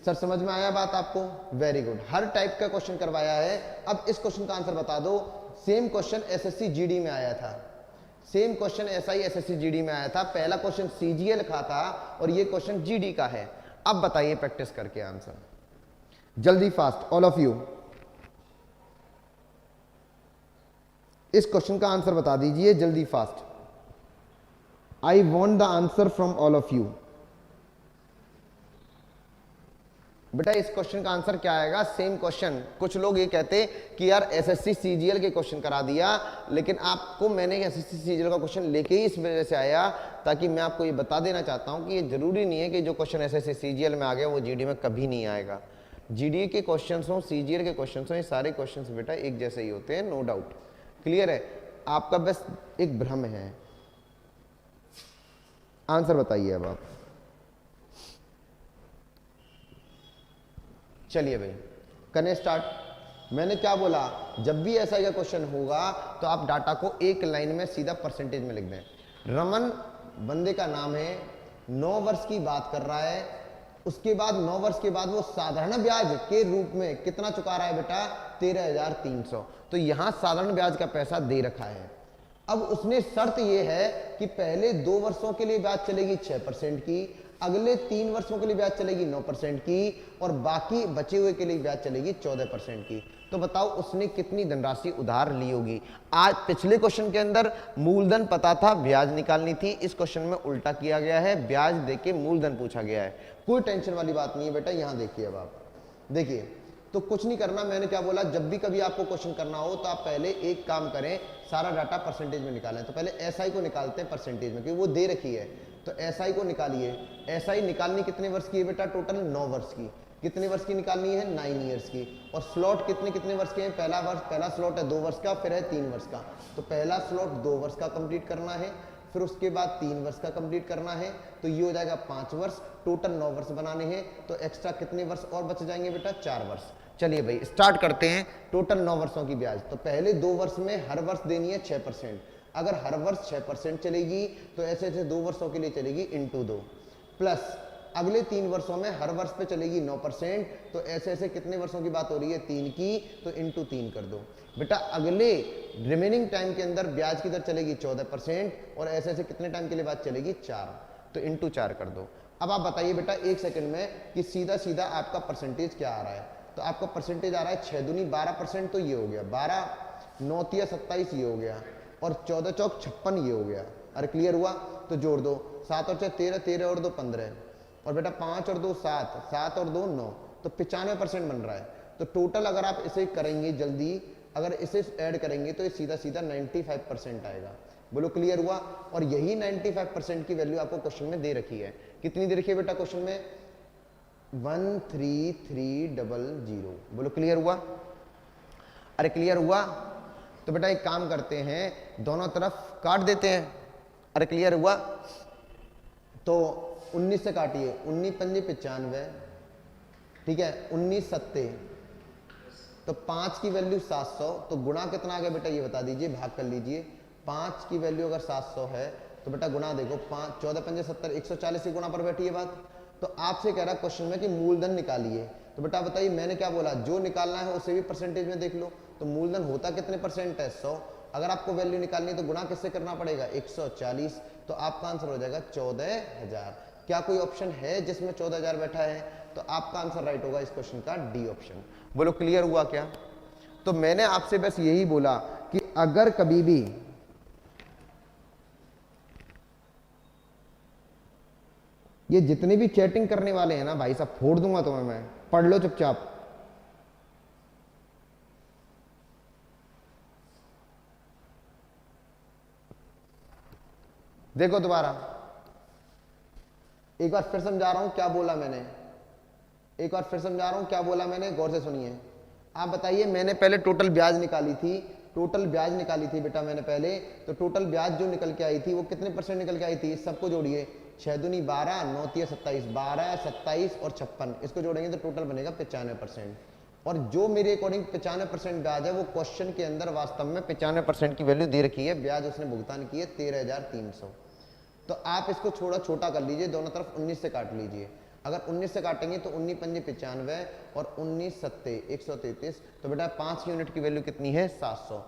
सर समझ में आया बात आपको? Very good. हर टाइप का क्वेश्चन करवाया है। अब इस क्वेश्चन का आंसर बता दो। सेम क्वेश्चन एसएससी जीडी में आया था, same question SI SSC GD में आया था। पहला क्वेश्चन सीजीएल का था और ये क्वेश्चन जीडी का है। अब बताइए प्रैक्टिस करके आंसर जल्दी, फास्ट, ऑल ऑफ यू इस क्वेश्चन का आंसर बता दीजिए जल्दी fast. I want the answer from all of you. बेटा इस क्वेश्चन का आंसर क्या आएगा? Same question. कुछ लोग ये कहते कि यार एसएससी सीजीएल के क्वेश्चन करा दिया, लेकिन आपको मैंने एसएससी सीजीएल का क्वेश्चन लेके ही इस वजह से आया ताकि मैं आपको ये बता देना चाहता हूं कि ये जरूरी नहीं है कि जो क्वेश्चन एसएससी सीजीएल में आ गया वो जीडी में कभी नहीं आएगा। जीडी के क्वेश्चन हो, सीजीएल के क्वेश्चन हो, ये सारे क्वेश्चन बेटा एक जैसे ही होते हैं, नो डाउट। क्लियर है? आपका बस एक भ्रम है। आंसर बताइए अब आप। चलिए भाई करें स्टार्ट। मैंने क्या बोला? जब भी ऐसा का क्वेश्चन होगा तो आप डाटा को एक लाइन में सीधा परसेंटेज में लिख दें। रमन बंदे का नाम है, 9 वर्ष की बात कर रहा है, उसके बाद 9 वर्ष के बाद वो साधारण ब्याज के रूप में कितना चुका रहा है बेटा? 13,300। तो यहां साधारण ब्याज का पैसा दे रखा है। अब उसने शर्त ये है कि पहले 2 वर्षों के लिए ब्याज चलेगी 6% की, अगले 3 वर्षों के लिए ब्याज चलेगी 9% की, और बाकी बचे हुए के लिए ब्याज चलेगी 14% की। तो बताओ उसने कितनी धनराशि उधार ली होगी? आज पिछले क्वेश्चन के अंदर मूलधन पता था, ब्याज निकालनी थी। इस क्वेश्चन में उल्टा किया गया है, ब्याज देके मूलधन पूछा गया है। कोई टेंशन वाली बात नहीं है बेटा। यहां देखिए, अब आप देखिए, तो कुछ नहीं करना। मैंने क्या बोला? जब भी कभी आपको क्वेश्चन करना हो तो आप पहले एक काम करें, सारा डाटा परसेंटेज में निकालें। तो पहले एसआई को निकालते हैं परसेंटेज में, क्योंकि वो दे रखी है। तो एसआई को निकालिए। एसआई निकालनी कितने वर्ष की है बेटा? टोटल 9 वर्ष की। कितने वर्ष की निकालनी है? 9 ईयर्स की। और स्लॉट कितने कितने वर्ष के हैं? पहला स्लॉट है 2 वर्ष का, फिर है 3 वर्ष का। तो पहला स्लॉट 2 वर्ष का कंप्लीट करना है, फिर उसके बाद 3 वर्ष का कंप्लीट करना है। तो ये हो जाएगा 5 वर्ष। टोटल 9 वर्ष बनाने हैं, तो एक्स्ट्रा कितने वर्ष और बच जाएंगे बेटा? 4 वर्ष। चलिए भाई स्टार्ट करते हैं। टोटल 9 वर्षों की ब्याज। तो पहले 2 वर्ष में हर वर्ष देनी है 6%। अगर हर वर्ष 6% चलेगी तो ऐसे ऐसे 2 वर्षों के लिए चलेगी इंटू 2, प्लस अगले 3 वर्षों में हर वर्ष पे चलेगी 9%। तो ऐसे ऐसे कितने वर्षों की बात हो रही है? 3 की। तो इंटू 3 कर दो बेटा। अगले रिमेनिंग टाइम के अंदर ब्याज की दर चलेगी 14%, और ऐसे ऐसे कितने टाइम के लिए बात चलेगी? 4। तो इंटू 4 कर दो। अब आप बताइए बेटा 1 सेकंड में कि सीधा सीधा आपका परसेंटेज क्या आ रहा है? तो आपका परसेंटेज आ रहा है 6 दूनी 12%। तो ये हो गया 12, 9 तिया 27 ये हो गया, और 14 चौक 56 ये हो गया। अरे क्लियर हुआ? तो जोड़ दो, 7 और 6 13, 13 और 2 15, और बेटा 5 और 2 7, 7 और 2 9, तो 95% बन रहा है। तो टोटल अगर आप इसे करेंगे जल्दी, अगर इसे ऐड करेंगे तो ये सीधा सीधा 95% आएगा। बोलो क्लियर हुआ? और यही 95% की वैल्यू आपको क्वेश्चन में दे रखी है। कितनी दे रखी है बेटा क्वेश्चन में? 13300। बोलो क्लियर हुआ? अरे क्लियर हुआ? तो बेटा एक काम करते हैं, दोनों तरफ काट देते हैं। अरे क्लियर हुआ? तो 19 से काटिए, 19 पंजे 95, ठीक है, 19 सत्ते, तो 5 की वैल्यू 700। तो गुणा कितना आ गया बेटा ये बता दीजिए, भाग कर लीजिए। 5 की वैल्यू अगर 700 है तो बेटा गुणा देखो, 5 14 पंजे 70, 140 की गुणा पर बैठी है बात। तो आपसे कह रहा है क्वेश्चन में कि मूलधन निकालिए। तो बेटा बताइए मैंने क्या बोला? जो निकालना है उसे भी परसेंटेज में देख लो। तो मूलधन होता कितने परसेंट है? 100। अगर आपको वैल्यू निकालनी है तो गुणा किससे करना पड़ेगा? 140। तो आपका आंसर हो जाएगा 14,000। क्या कोई ऑप्शन है जिसमें 14,000 बैठा है? तो आपका आंसर राइट होगा इस क्वेश्चन का डी ऑप्शन। बोलो क्लियर हुआ क्या? तो मैंने आपसे बस यही बोला कि अगर कभी भी ये जितने भी चैटिंग करने वाले हैं ना भाई साहब, फोड़ दूंगा तुम्हें मैं। पढ़ लो चुपचाप। देखो दोबारा एक बार फिर समझा रहा हूं क्या बोला मैंने, एक बार फिर समझा रहा हूं क्या बोला मैंने, गौर से सुनिए। आप बताइए, मैंने पहले टोटल ब्याज निकाली थी, टोटल ब्याज निकाली थी बेटा मैंने पहले। तो टोटल ब्याज जो निकल के आई थी वो कितने परसेंट निकल के आई थी? सबको जोड़िए, 6 दूनी 12, 9 तिया 27, 12, 27 और 56, इसको जोड़ेंगे तो टोटल बनेगा 95%। और जो मेरे अकॉर्डिंग 95% ब्याज है वो क्वेश्चन के अंदर वास्तव में 95% की वैल्यू दे रखी है। ब्याज उसने भुगतान की है 13,300। तो आप इसको थोड़ा छोटा कर लीजिए, दोनों तरफ 19 से काट लीजिए। अगर 19 से काटेंगे तो 19 पंजे 95 और 19 सत्ते 133। तो बेटा 5 यूनिट की वैल्यू कितनी है? 700।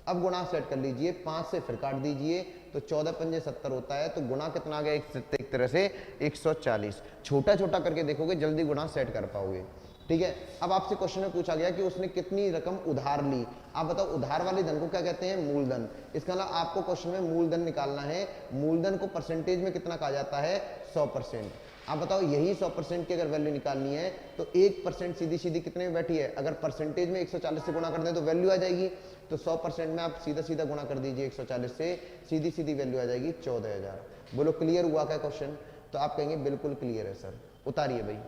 अब गुणा सेट कर लीजिए, 5 से फिर काट दीजिए तो 14 पंजे 70 होता है। तो गुणा कितना आ गया? एक तरह से 140। छोटा छोटा करके देखोगे जल्दी गुणा सेट कर पाओगे। ठीक है। अब आपसे क्वेश्चन में पूछा गया कि उसने कितनी रकम उधार ली, आप बताओ उधार वाले धन को क्या कहते हैं, मूलधन। इसका मतलब आपको क्वेश्चन में मूलधन निकालना है, मूलधन को परसेंटेज में कितना कहा जाता है, 100%। आप बताओ यही 100% की अगर वैल्यू निकालनी है तो 1% सीधी सीधी कितने में बैठी है, अगर परसेंटेज में 140 से गुणा कर दें तो वैल्यू आ जाएगी, तो 100% में आप सीधा सीधा गुणा कर दीजिए 140 से, सीधी सीधी वैल्यू आ जाएगी 14,000। बोलो क्लियर हुआ क्या क्वेश्चन, तो आप कहेंगे बिल्कुल क्लियर है सर, उतारिए भाई।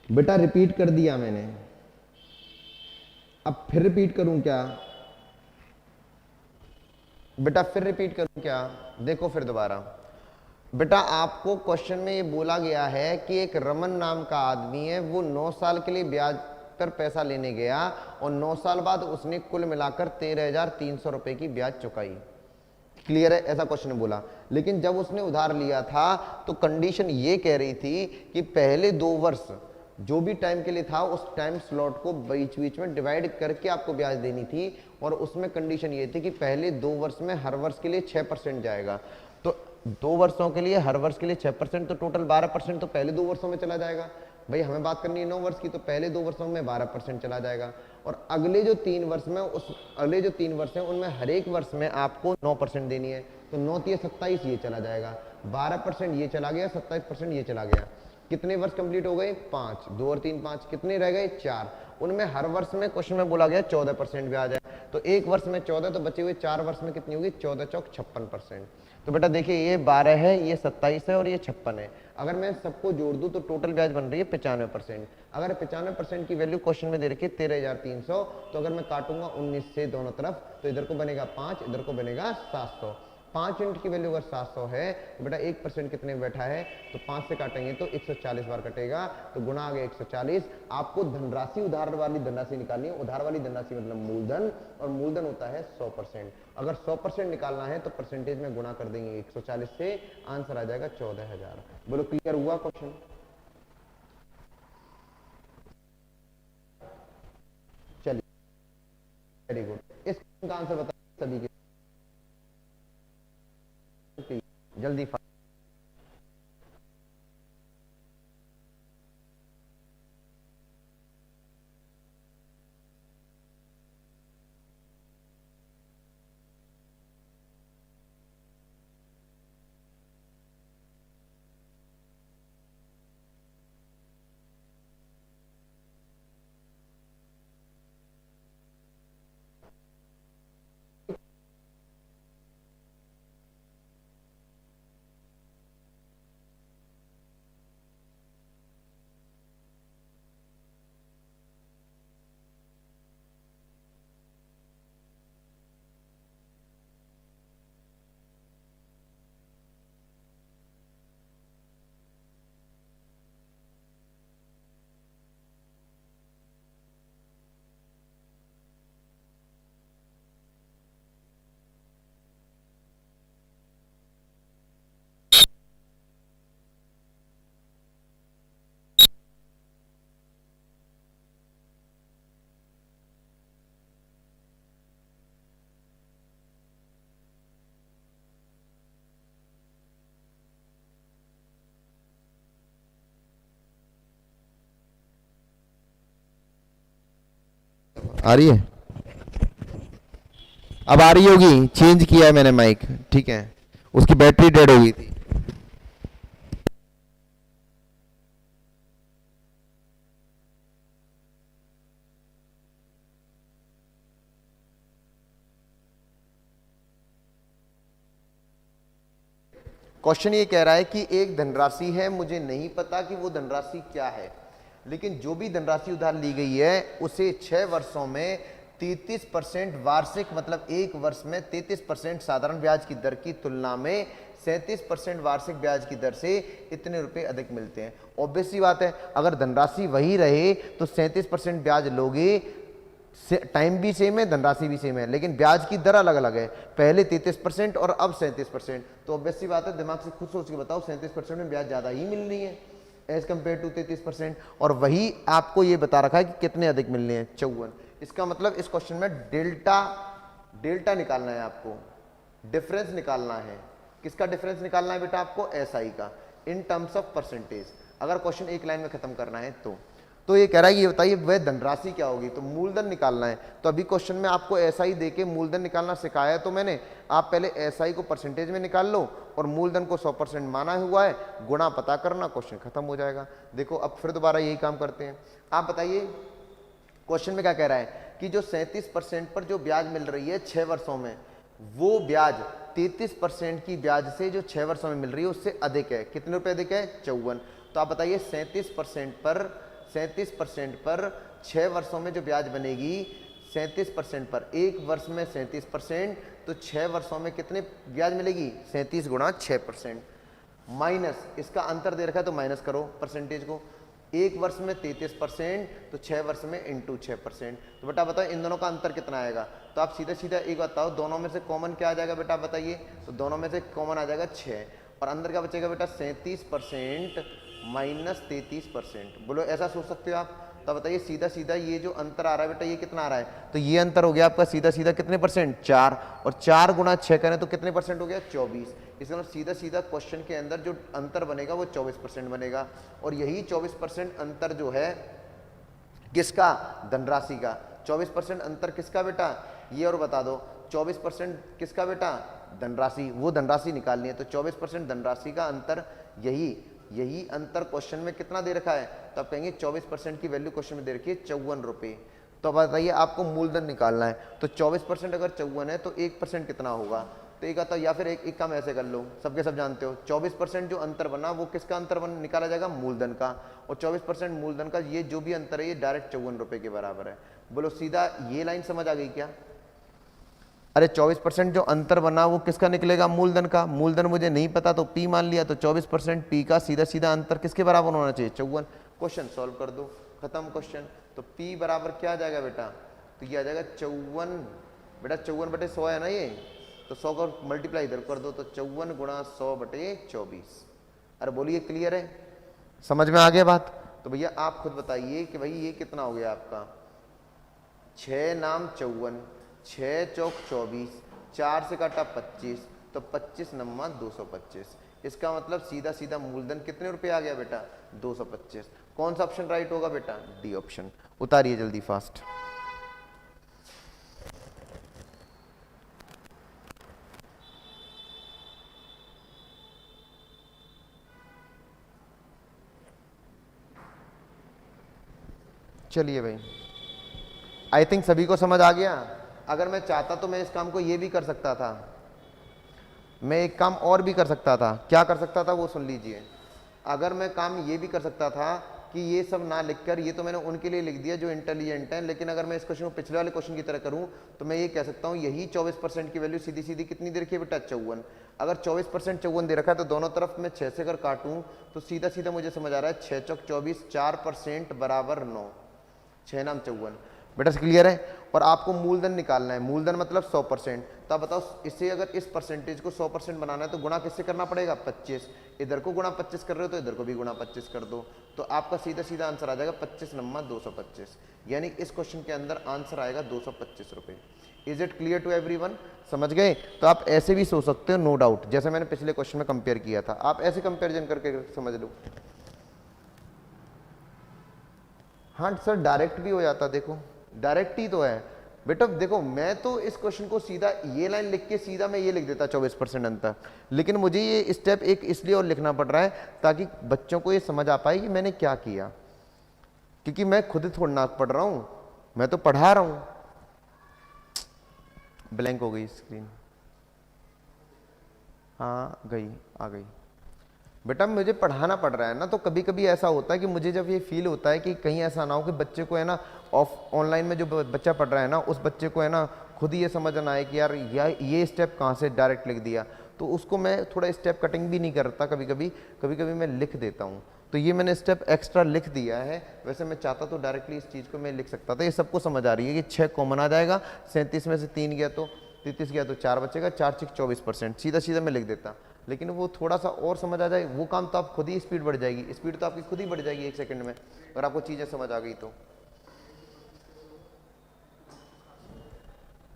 बेटा रिपीट कर दिया मैंने, अब फिर रिपीट करूं क्या, बेटा फिर रिपीट करूं क्या, देखो फिर दोबारा। बेटा आपको क्वेश्चन में ये बोला गया है कि एक रमन नाम का आदमी है, वो 9 साल के लिए ब्याज पर पैसा लेने गया और 9 साल बाद उसने कुल मिलाकर 13,300 रुपए की ब्याज चुकाई। क्लियर है, ऐसा क्वेश्चन बोला। लेकिन जब उसने उधार लिया था तो कंडीशन ये कह रही थी कि पहले 2 वर्ष जो भी टाइम के लिए था उस टाइम स्लॉट को बीच बीच में डिवाइड करके आपको ब्याज देनी थी, और उसमें कंडीशन ये थी कि पहले 2 वर्ष में हर वर्ष के लिए 6% जाएगा। तो 2 वर्षों के लिए हर वर्ष के लिए 6%, तो टोटल 12% तो पहले 2 वर्षों में चला जाएगा। भाई हमें बात करनी है 9 वर्ष की, तो पहले 2 वर्षों में 12% चला जाएगा, और अगले जो 3 वर्ष में अगले जो 3 वर्ष हैं उनमें हर एक वर्ष में आपको 9% देनी है, तो 9 3 27 ये चला जाएगा, 12% ये चला गया, 27% ये चला गया। कितने वर्ष कंप्लीट हो गए, 5, 2 और 3 5, कितने रह गए, 4। उनमें हर वर्ष में क्वेश्चन में बोला गया 14% ब्याज है, तो एक वर्ष में 14, तो बचे हुए 4 वर्ष में कितनी होगी, 14 चौक 56%। तो बेटा देखिए ये 12 है, ये 27 है और ये 56 है। अगर मैं सबको जोड़ दूं तो टोटल ब्याज बन रही है 95%। अगर 95% की वैल्यू क्वेश्चन में दे रखी है 13,300, तो अगर मैं काटूंगा 19 से दोनों तरफ तो इधर को बनेगा 5, इधर को बनेगा 700। 5 यूनिट की वैल्यू अगर 700 है तो बेटा 1% कितने में बैठा है, तो 5 से काटेंगे तो 140 बार कटेगा, तो गुणा आ गया 140। आपको धनराशि उधार वाली धनराशि निकालनी है, उधार वाली धनराशि मतलब मूलधन, और मूलधन होता है 100%। अगर 100% निकालना है तो परसेंटेज में गुणा कर देंगे 140 से, आंसर आ जाएगा 14,000। बोलो क्लियर हुआ क्वेश्चन, चलिए वेरी गुड। इस क्वेश्चन का आंसर बताइए सभी के जल्दी। आ रही है, अब आ रही होगी, चेंज किया है मैंने माइक, ठीक है, उसकी बैटरी डेड हो गई थी। क्वेश्चन ये कह रहा है कि एक धनराशि है, मुझे नहीं पता कि वो धनराशि क्या है, लेकिन जो भी धनराशि उधार ली गई है उसे 6 वर्षों में 33% वार्षिक, मतलब एक वर्ष में 33% साधारण ब्याज की दर की तुलना में 37% वार्षिक ब्याज की दर से इतने रुपए अधिक मिलते हैं। ऑब्वियस सी बात है, अगर धनराशि वही रहे तो 37% ब्याज लोगे, टाइम भी सेम है, धनराशि भी सेम है, लेकिन ब्याज की दर अलग अलग है, पहले 33% और अब 37%। तो ऑब्वियस सी बात है, दिमाग से खुद सोच के बताओ 37% में ब्याज ज्यादा ही मिल रही है एज कंपेयर टू 33%, और वही आपको ये बता रखा है कि कितने अधिक मिलने हैं, 54। इसका मतलब इस क्वेश्चन में डेल्टा निकालना है आपको, डिफरेंस निकालना है। किसका डिफरेंस निकालना है बेटा आपको, एसआई का। इन टर्म्स ऑफ परसेंटेज, अगर क्वेश्चन एक लाइन में खत्म करना है तो ये कह रहा है कि ये बताइए वह धनराशि क्या होगी, तो मूलधन निकालना है। तो अभी क्वेश्चन में आपको एसआई देके मूलधन निकालना सिखाया है, तो मैंने आप पहले एसआई को परसेंटेज में निकाल लो और मूलधन को 100% माना हुआ है, गुणा पता करना, क्वेश्चन खत्म हो जाएगा। देखो अब फिर दोबारा यही काम करते हैं। आप बताइए क्वेश्चन में क्या कह रहा है कि जो 37% पर जो ब्याज मिल रही है 6 वर्षों में, वो ब्याज 33% की ब्याज से जो 6 वर्षों में मिल रही है उससे अधिक है। कितने रुपए अधिक है? 54। तो आप बताइए 37% पर 6 वर्षों में जो ब्याज बनेगी 37% पर, एक वर्ष में 37%, तो 6 वर्षों में कितने ब्याज मिलेगी? 37 गुणा 6%, माइनस इसका अंतर दे रखा है तो माइनस करो परसेंटेज को, एक वर्ष में 33%, तो 6 वर्ष में इंटू 6%। तो बेटा बताओ इन दोनों का अंतर कितना आएगा? तो आप सीधा सीधा एक बताओ, दोनों में से कॉमन क्या आ जाएगा बेटा बताइए? तो दोनों में से कॉमन आ जाएगा 6, और अंदर क्या बचेगा बेटा? 37% माइनस 33%। बोलो ऐसा सोच सकते हो आप? तो बताइए सीधा सीधा ये जो अंतर आ रहा है बेटा ये कितना आ रहा है? तो ये अंतर हो गया आपका सीधा सीधा कितने परसेंट? 4, और 4 गुणा 6 करें तो कितने परसेंट हो गया? 24। इसका मतलब सीधा सीधा क्वेश्चन के अंदर जो अंतर बनेगा वो 24% बनेगा, और यही 24% अंतर जो है किसका? धनराशि का। 24% अंतर किसका बेटा? ये और बता दो 24% किसका बेटा? धनराशि, वो धनराशि निकालनी है। तो 24% धनराशि का अंतर, यही अंतर क्वेश्चन में कितना दे रखा है? तो आप कहेंगे 24% की वैल्यू क्वेश्चन में दे रखी है 54 रुपये। तो बताइए आपको मूलधन निकालना है, तो 24% अगर 54 है तो 1% कितना होगा? तो एक आता, या फिर एक काम ऐसे कर लो, सबके सब जानते हो 24% जो अंतर बना वो किसका अंतर निकाला जाएगा? मूलधन का, और 24% मूलधन का ये जो भी अंतर है ये डायरेक्ट 54 रुपये के बराबर है। बोलो सीधा ये लाइन समझ आ गई क्या? अरे 24% जो अंतर बना वो किसका निकलेगा? मूलधन का। मूलधन मुझे नहीं पता तो P मान लिया, तो 24% P का सीधा सीधा अंतर किसके बराबर होना चाहिए? 54। क्वेश्चन सॉल्व कर दो, खत्म क्वेश्चन। तो P बराबर क्या आ जाएगा बेटा? तो ये आ जाएगा 54, बेटा 54/100 है ना ये, तो 100 का मल्टीप्लाई इधर कर दो, तो 54 गुणा 100/24। अरे बोलिए क्लियर है? समझ में आ गया बात? तो भैया आप खुद बताइए कि भाई ये कितना हो गया आपका? 6 नाम 54, 6 चौक 24, 4 से काटा 25, तो 25 नम्मा 225। इसका मतलब सीधा सीधा मूलधन कितने रुपए आ गया बेटा? 225। कौन सा ऑप्शन राइट होगा बेटा? D option. उतारिए जल्दी फास्ट। चलिए भाई, आई थिंक सभी को समझ आ गया। अगर मैं चाहता तो मैं इस काम को ये भी कर सकता था, मैं एक काम और भी कर सकता था। क्या कर सकता था वो सुन लीजिए। अगर मैं काम ये भी कर सकता था कि ये सब ना लिखकर, ये तो मैंने उनके लिए लिख दिया जो इंटेलिजेंट हैं, लेकिन अगर मैं इस क्वेश्चन को पिछले वाले क्वेश्चन की तरह करूं तो मैं ये कह सकता हूं यही 24% की वैल्यू सीधी सीधी कितनी दे रखी है बेटा? 54। अगर 24% 54 दे रखा है तो दोनों तरफ मैं 6 से अगर काटूं तो सीधा सीधा मुझे समझ आ रहा है 6 चौक 24, 4% बराबर 9, 6 नाम 54। बेटा क्लियर है? और आपको मूलधन निकालना है, मूलधन मतलब 100%। तो आप बताओ इससे अगर इस परसेंटेज को 100% बनाना है तो गुणा किससे करना पड़ेगा? 25। इधर को गुणा 25 कर रहे हो तो इधर को भी गुणा 25 कर दो, तो आपका सीधा सीधा आंसर आ जाएगा 25 नम्मा 225। यानी इस क्वेश्चन के अंदर आंसर आएगा 225 रुपये। Is it clear to everyone? समझ गए? तो आप ऐसे भी सोच सकते हो, नो डाउट, जैसे मैंने पिछले क्वेश्चन में कंपेयर किया था, आप ऐसे कंपेरिजन करके समझ लो। हाँ सर डायरेक्ट भी हो जाता, देखो डायरेक्ट ही तो है बेटा। देखो मैं तो इस क्वेश्चन को सीधा ये लाइन लिख के सीधा मैं ये लिख देता 24% अंतर, लेकिन मुझे ये स्टेप एक इसलिए और लिखना पड़ रहा है ताकि बच्चों को ये समझ आ पाए कि मैंने क्या किया, क्योंकि मैं खुद थोड़ा ना पढ़ रहा हूं, मैं तो पढ़ा रहा हूं। ब्लैंक हो गई स्क्रीन, हाँ गई, आ गई। बेटा मुझे पढ़ाना पड़ रहा है ना, तो कभी कभी ऐसा होता है कि मुझे जब ये फील होता है कि कहीं ऐसा ना हो कि बच्चे को है ना ऑनलाइन में जो बच्चा पढ़ रहा है ना उस बच्चे को है ना खुद ही ये समझ ना आए कि यार ये स्टेप कहाँ से डायरेक्ट लिख दिया, तो उसको मैं थोड़ा स्टेप कटिंग भी नहीं करता, कभी कभी मैं लिख देता हूँ। तो ये मैंने स्टेप एक्स्ट्रा लिख दिया है, वैसे मैं चाहता तो डायरेक्टली इस चीज़ को मैं लिख सकता था। ये सबको समझ आ रही है कि 6 कॉमन आ जाएगा, 37 में से 3 गया तो 33 गया तो 4 बचेगा, 4 6 24%, सीधा सीधा मैं लिख देता। लेकिन वो थोड़ा सा और समझ आ जाए वो काम तो आप खुद ही स्पीड बढ़ जाएगी, स्पीड तो आपकी खुद ही बढ़ जाएगी 1 सेकंड में अगर आपको चीज़ें समझ आ गई तो।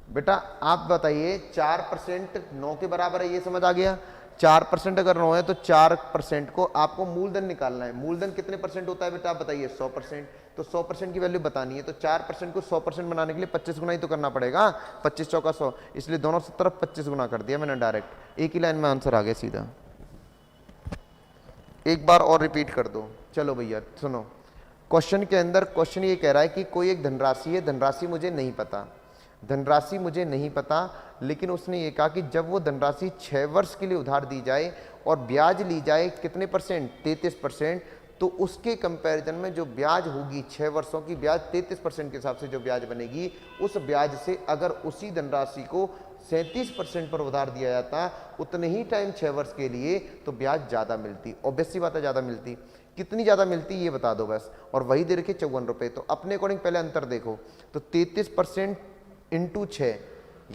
बेटा आप बताइए 4% 9 के बराबर है, ये समझ आ गया। 4% अगर 9 है तो 4% को आपको मूलधन निकालना है। मूलधन कितने परसेंट होता है बेटा आप बताइए? 100%। तो 100% की वैल्यू बतानी है तो 4% को 100% बनाने के लिए 25 गुना ही तो करना पड़ेगा। 25 चौका 100, इसलिए दोनों तरफ 25 गुना कर दिया मैंने डायरेक्ट। एक ही लाइन में आंसर आ गया सीधा। एक बार और रिपीट कर दो। चलो भैया सुनो, क्वेश्चन के अंदर क्वेश्चन ये कह रहा है कि कोई एक धनराशि है, धनराशि मुझे नहीं पता, धनराशि मुझे नहीं पता, लेकिन उसने ये कहा कि जब वो धनराशि 6 वर्ष के लिए उधार दी जाए और ब्याज ली जाए कितने परसेंट? 33%। तो उसके कंपैरिजन में जो ब्याज होगी 6 वर्षों की ब्याज 33% के हिसाब से जो ब्याज बनेगी, उस ब्याज से अगर उसी धनराशि को 37% पर उधार दिया जाता उतने ही टाइम 6 वर्ष के लिए, तो ब्याज ज़्यादा मिलती। ऑब्वियस सी बात है ज़्यादा मिलती। कितनी ज़्यादा मिलती ये बता दो बस। और वही दे रखे 54 रुपये। तो अपने अकॉर्डिंग पहले अंतर देखो, तो 33% इंटू 6,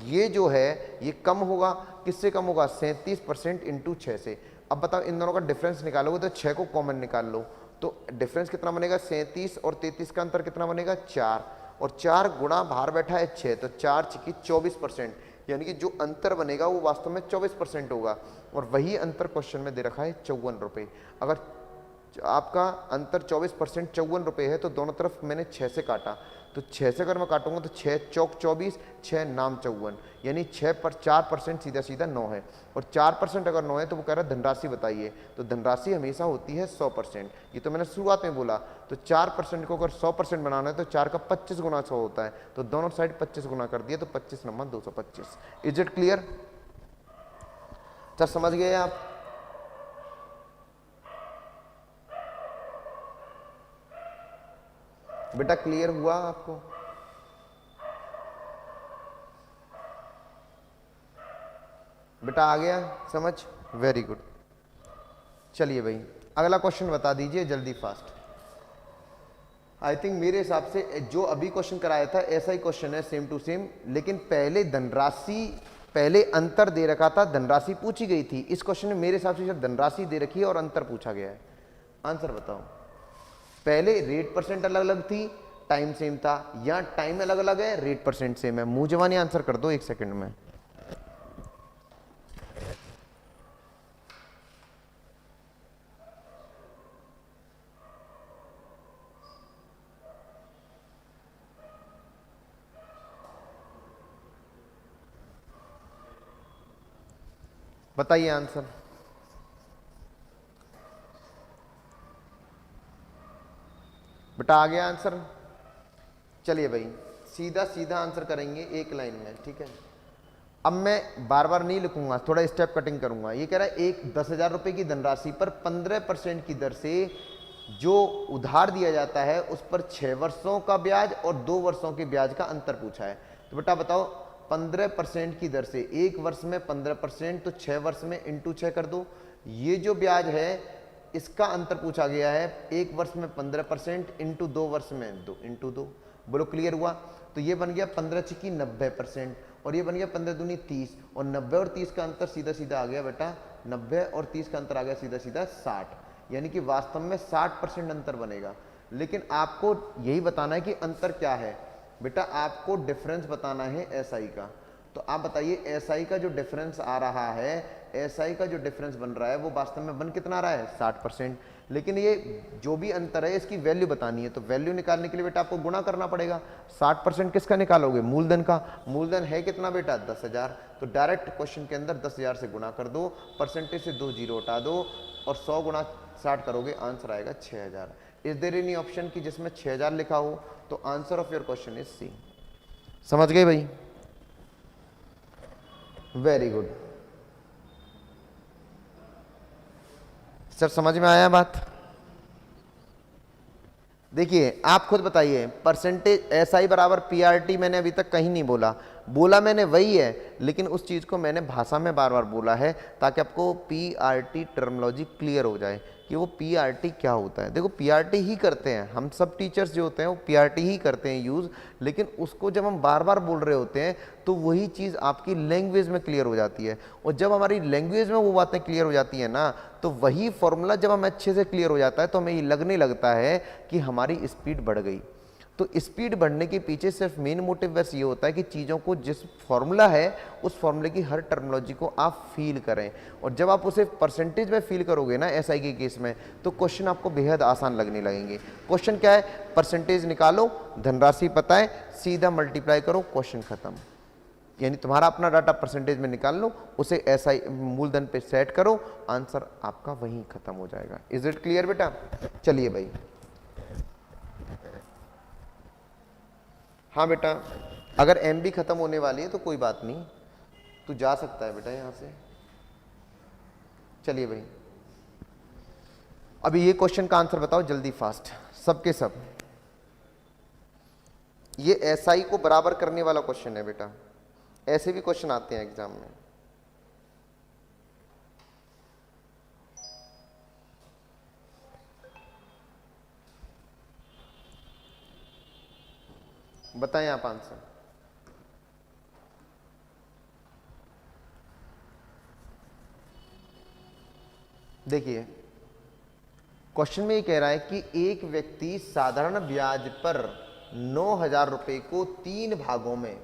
ये जो है ये कम होगा। किससे कम होगा? 37% इंटू 6 से। अब बताओ इन दोनों का डिफरेंस निकालोगे तो 6 को कॉमन निकाल लो, तो डिफरेंस कितना बनेगा? 37 और 33 का अंतर कितना बनेगा? 4। और 4 गुणा बाहर बैठा है 6, तो 4 छकी 24%, यानी कि जो अंतर बनेगा वो वास्तव में 24% होगा। और वही अंतर क्वेश्चन में दे रखा है 54 रुपये। अगर आपका अंतर 24% 54 रुपये है तो दोनों तरफ मैंने 6 से काटा, तो 6 से अगर मैं काटूंगा तो 6 चौक 24, 6 नाम 54, यानी 6 पर 4% सीधा सीधा 9 है। और 4% अगर 9 है तो वो कह रहा है धनराशि बताइए, तो धनराशि हमेशा होती है 100%। ये तो मैंने शुरुआत में बोला। तो 4% को अगर 100% बनाना है तो 4 का 25 गुना 100 होता है, तो दोनों साइड 25 गुना कर दिया, तो 25 number 225। Is it clear? Sir समझ गए आप? बेटा क्लियर हुआ आपको? बेटा आ गया समझ? Very good. चलिए भाई अगला क्वेश्चन बता दीजिए जल्दी फास्ट। आई थिंक मेरे हिसाब से जो अभी क्वेश्चन कराया था ऐसा ही क्वेश्चन है, सेम टू सेम, लेकिन पहले धनराशि, पहले अंतर दे रखा था, धनराशि पूछी गई थी। इस क्वेश्चन में मेरे हिसाब से सिर्फ धनराशि दे रखी है और अंतर पूछा गया है। आंसर बताओ। पहले रेट परसेंट अलग अलग थी, टाइम सेम था, या टाइम अलग अलग है, रेट परसेंट सेम है। मुंह जवानी आंसर कर दो 1 सेकंड में। बताइए आंसर। बेटा आ गया आंसर? चलिए भाई सीधा सीधा आंसर करेंगे एक लाइन में, ठीक है। अब मैं बार बार नहीं लिखूंगा, थोड़ा स्टेप कटिंग करूंगा। ये कह रहा है एक 10,000 रुपये की धनराशि पर 15% की दर से जो उधार दिया जाता है उस पर 6 वर्षों का ब्याज और 2 वर्षों के ब्याज का अंतर पूछा है। तो बेटा बताओ 15% की दर से, एक वर्ष में 15%, तो 6 वर्ष में इंटू 6 कर दो। ये जो ब्याज है इसका अंतर पूछा गया है, एक वर्ष में 15% इंटू 2 वर्ष में 2 इंटू 2। बोलो क्लियर हुआ? तो ये बन गया 15 की 90%, और ये बन गया 15 दूनी 30, और 90 और 30 का अंतर सीधा सीधा आ गया बेटा, 90 और 30 का अंतर आ गया सीधा सीधा 60, यानी कि वास्तव में 60% अंतर बनेगा। लेकिन आपको यही बताना है कि अंतर क्या है। बेटा आपको डिफरेंस बताना है एसआई का। तो आप बताइए एसआई का जो डिफरेंस आ रहा है, एसआई का जो डिफरेंस बन रहा है वो वास्तव में बन कितना रहा है? 60%। लेकिन ये जो भी अंतर है इसकी वैल्यू बतानी है, तो वैल्यू निकालने के लिए बेटा आपको गुणा करना पड़ेगा। 60% किसका निकालोगे? मूलधन का। मूलधन है कितना बेटा? 10,000। तो डायरेक्ट क्वेश्चन के अंदर 10,000 से गुणा कर दो, परसेंटेज से 2 जीरो हटा दो, और 100 गुणा 60 करोगे, आंसर आएगा 6,000। इज देयर एनी ऑप्शन की जिसमें 6,000 लिखा हो? तो answer of your question is C. समझ गए भाई? वेरी गुड सर, समझ में आया बात? देखिए आप खुद बताइए, परसेंटेज एसआई बराबर पीआरटी मैंने अभी तक कहीं नहीं बोला। बोला मैंने वही है, लेकिन उस चीज़ को मैंने भाषा में बार बार बोला है ताकि आपको पीआरटी टर्मिनोलॉजी क्लियर हो जाए कि वो पीआरटी क्या होता है। देखो पीआरटी ही करते हैं हम सब टीचर्स जो होते हैं, वो पीआरटी ही करते हैं यूज़, लेकिन उसको जब हम बार बार बोल रहे होते हैं तो वही चीज़ आपकी लैंग्वेज में क्लियर हो जाती है। और जब हमारी लैंग्वेज में वो बातें क्लियर हो जाती है ना, तो वही फॉर्मूला जब हमें अच्छे से क्लियर हो जाता है तो हमें ये लगने लगता है कि हमारी स्पीड बढ़ गई। तो स्पीड बढ़ने के पीछे सिर्फ मेन मोटिव बस ये होता है कि चीज़ों को जिस फॉर्मूला है उस फॉर्मूले की हर टर्मिनोलॉजी को आप फील करें, और जब आप उसे परसेंटेज में फील करोगे ना एसआई के केस में, तो क्वेश्चन आपको बेहद आसान लगने लगेंगे। क्वेश्चन क्या है, परसेंटेज निकालो, धनराशि पता है, सीधा मल्टीप्लाई करो, क्वेश्चन खत्म। यानी तुम्हारा अपना डाटा परसेंटेज में निकाल लो, उसे एसआई मूलधन पे सेट करो, आंसर आपका वहीं खत्म हो जाएगा। इज इट क्लियर बेटा? चलिए भाई, हाँ बेटा, अगर एम भी खत्म होने वाली है तो कोई बात नहीं, तू जा सकता है बेटा यहां से। चलिए भाई, अभी ये क्वेश्चन का आंसर बताओ जल्दी, फास्ट, सबके सब। ये एसआई को बराबर करने वाला क्वेश्चन है बेटा, ऐसे भी क्वेश्चन आते हैं एग्जाम में। बताएं आप आंसर। देखिए क्वेश्चन में ये कह रहा है कि एक व्यक्ति साधारण ब्याज पर 9,000 रुपए को 3 भागों में,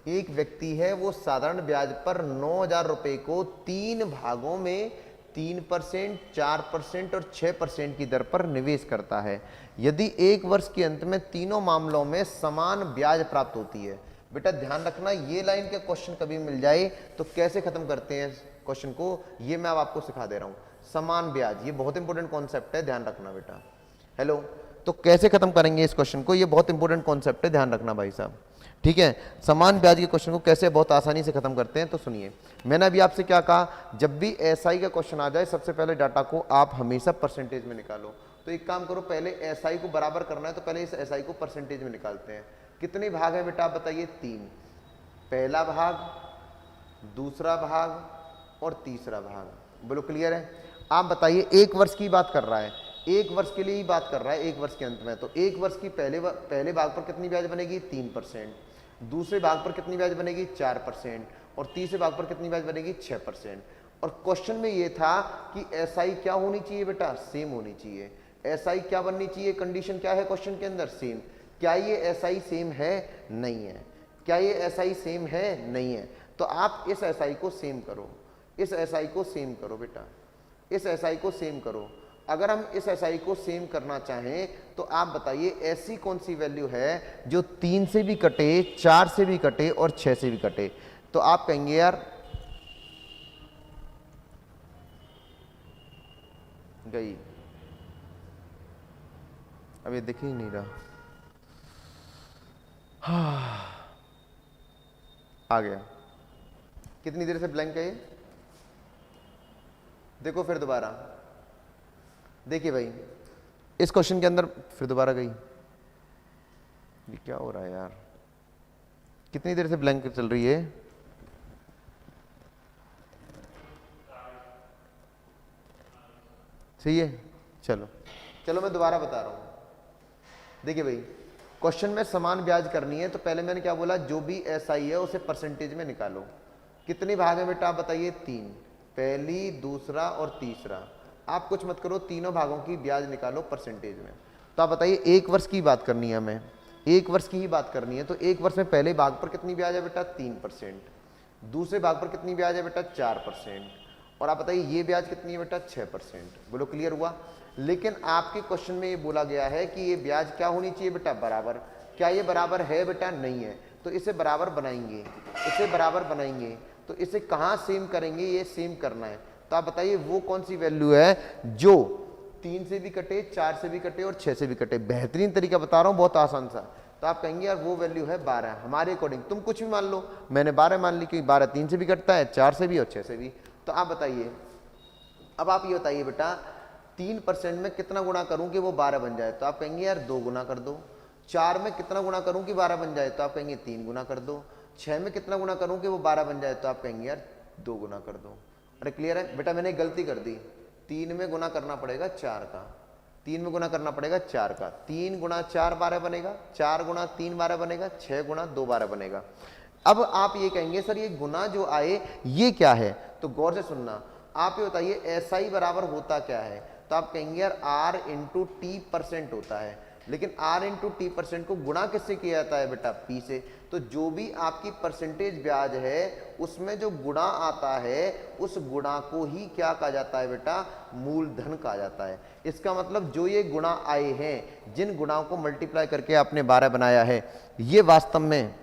एक व्यक्ति है वो साधारण ब्याज पर 9,000 रुपए को 3 भागों में 3%, 4% और 6% की दर पर निवेश करता है। यदि एक वर्ष के अंत में तीनों मामलों में समान ब्याज प्राप्त होती है। बेटा ध्यान रखना, ये लाइन के क्वेश्चन कभी मिल जाए तो कैसे खत्म करते हैं क्वेश्चन को, ये मैं अब आपको सिखा दे रहा हूं। समान ब्याज, ये बहुत इंपॉर्टेंट कॉन्सेप्ट है, ध्यान रखना बेटा। हेलो, तो कैसे खत्म करेंगे इस क्वेश्चन को, ये बहुत इंपॉर्टेंट कॉन्सेप्ट है, ध्यान रखना भाई साहब, ठीक है। समान ब्याज के क्वेश्चन को कैसे बहुत आसानी से खत्म करते हैं, तो सुनिए। मैंने अभी आपसे क्या कहा, जब भी एसआई का क्वेश्चन आ जाए सबसे पहले डाटा को आप हमेशा परसेंटेज में निकालो। तो एक काम करो, पहले एसआई को बराबर करना है तो पहले इस एसआई को परसेंटेज में निकालते हैं। कितने भाग है बेटा आप बताइए? 3। पहला भाग, दूसरा भाग और तीसरा भाग। बोलो क्लियर है? आप बताइए, एक वर्ष की बात कर रहा है, एक वर्ष के लिए ही बात कर रहा है, एक वर्ष के अंत में। तो एक वर्ष की पहले भाग पर कितनी ब्याज बनेगी? 3%। दूसरे भाग पर कितनी ब्याज बनेगी? 4%। और तीसरे भाग पर कितनी ब्याज बनेगी? 6%। और क्वेश्चन में ये था कि एसआई क्या होनी चाहिए बेटा? सेम होनी चाहिए। एसआई क्या बननी चाहिए? कंडीशन क्या है क्वेश्चन के अंदर? सेम। क्या ये एसआई सेम है? नहीं है। क्या ये एसआई सेम है? नहीं है। तो आप इस एसआई को सेम करो, इस एसआई को सेम करो बेटा, इस एसआई को सेम करो। अगर हम इस एसआई को सेम करना चाहें तो आप बताइए ऐसी कौन सी वैल्यू है जो 3 से भी कटे, 4 से भी कटे और 6 से भी कटे। तो आप कहेंगे यार गई, अब ये दिख ही नहीं रहा, आ गया। कितनी देर से ब्लैंक है ये? देखो फिर दोबारा, देखिए भाई इस क्वेश्चन के अंदर फिर दोबारा गई। ये क्या हो रहा है यार, कितनी देर से ब्लैंक चल रही है? सही है, चलो चलो मैं दोबारा बता रहा हूं। देखिए भाई, क्वेश्चन में समान ब्याज करनी है तो पहले मैंने क्या बोला, जो भी एसआई है उसे परसेंटेज में निकालो। कितने भाग है बेटा आप बताइए? 3। पहली, दूसरा और तीसरा। आप कुछ मत करो, तीनों भागों की ब्याज निकालो परसेंटेज में। तो आप बताइए, एक वर्ष की बात करनी है हमें, एक वर्ष की ही बात करनी है। तो एक वर्ष में पहले भाग पर कितनी ब्याज है बेटा? 3%। दूसरे भाग पर कितनी ब्याज है बेटा? 4%। और आप बताइए ये ब्याज कितनी है बेटा? 6%। बोलो क्लियर हुआ? लेकिन आपके क्वेश्चन में ये बोला गया है कि ये ब्याज क्या होनी चाहिए बेटा? बराबर। क्या ये बराबर है बेटा? नहीं है। तो इसे बराबर बनाएंगे, इसे बराबर बनाएंगे। तो इसे कहाँ सेम करेंगे? ये सेम करना है। तो आप बताइए वो कौन सी वैल्यू है जो 3 से भी कटे, 4 से भी कटे और 6 से भी कटे? बेहतरीन तरीका बता रहा हूं, बहुत आसान सा। तो आप कहेंगे यार वो वैल्यू है 12। हमारे अकॉर्डिंग तुम कुछ भी मान लो, मैंने 12 मान ली क्योंकि 12 3 से भी कटता है, 4 से भी और 6 से भी। तो आप बताइए, अब आप ये बताइए बेटा 3% में कितना गुणा करूं कि वो 12 बन जाए? तो आप कहेंगे यार 2 गुना कर दो। 4 में कितना गुणा करूं कि 12 बन जाए? तो आप कहेंगे 3 गुना कर दो। 6 में कितना गुणा करूं कि वो 12 बन जाए? तो आप कहेंगे यार 2 गुना कर दो। अरे क्लियर है बेटा? मैंने गलती कर दी, 3 में गुना करना पड़ेगा 4 का, 3 में गुना करना पड़ेगा 4 का। 3 गुणा 4 12 बनेगा, 4 गुणा 3 12 बनेगा, 6 गुणा 2 12 बनेगा। अब आप ये कहेंगे सर ये गुना जो आए ये क्या है? तो गौर से सुनना, आप ये बताइए एसआई बराबर होता क्या है? तो आप कहेंगे यार R × T% होता है। लेकिन r इंटू टी परसेंट को गुणा किससे किया जाता है बेटा, p से। तो जो भी आपकी परसेंटेज ब्याज है उसमें जो गुणा आता है उस गुणा को ही क्या कहा जाता है बेटा, मूलधन कहा जाता है। इसका मतलब जो ये गुणा आए हैं, जिन गुणाओं को मल्टीप्लाई करके आपने 12 बनाया है, ये वास्तव में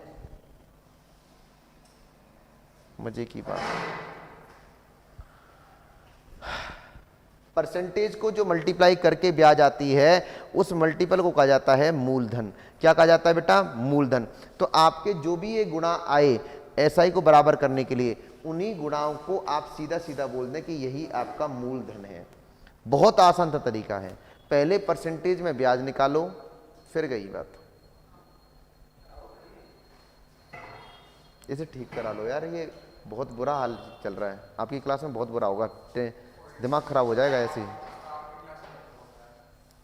मजे की बात है, परसेंटेज को जो मल्टीप्लाई करके ब्याज आती है उस मल्टीपल को कहा जाता है मूलधन। क्या कहा जाता है बेटा, मूलधन। तो आपके जो भी ये गुणा आए एसआई को बराबर करने के लिए, उन्हीं गुणाओं को आप सीधा सीधा बोल दें कि यही आपका मूलधन है। बहुत आसान सा तरीका है, पहले परसेंटेज में ब्याज निकालो, फिर गई बात। इसे ठीक करा लो यार, ये बहुत बुरा हाल चल रहा है आपकी क्लास में, बहुत बुरा होगा, दिमाग खराब हो जाएगा ऐसे ही।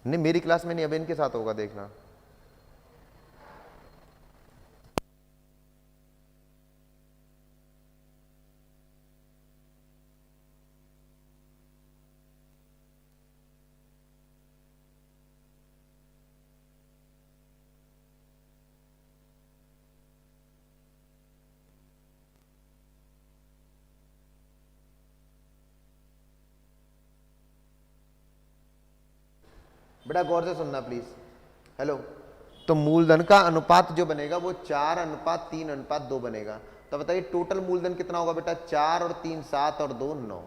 नहीं मेरी क्लास में नहीं, अब इनके साथ होगा देखना। बेटा गौर से सुनना प्लीज, हेलो। तो मूलधन का अनुपात जो बनेगा वो 4:3:2 बनेगा। तो बताइए टोटल मूलधन कितना होगा बेटा, 4 और 3 7 और 2 9।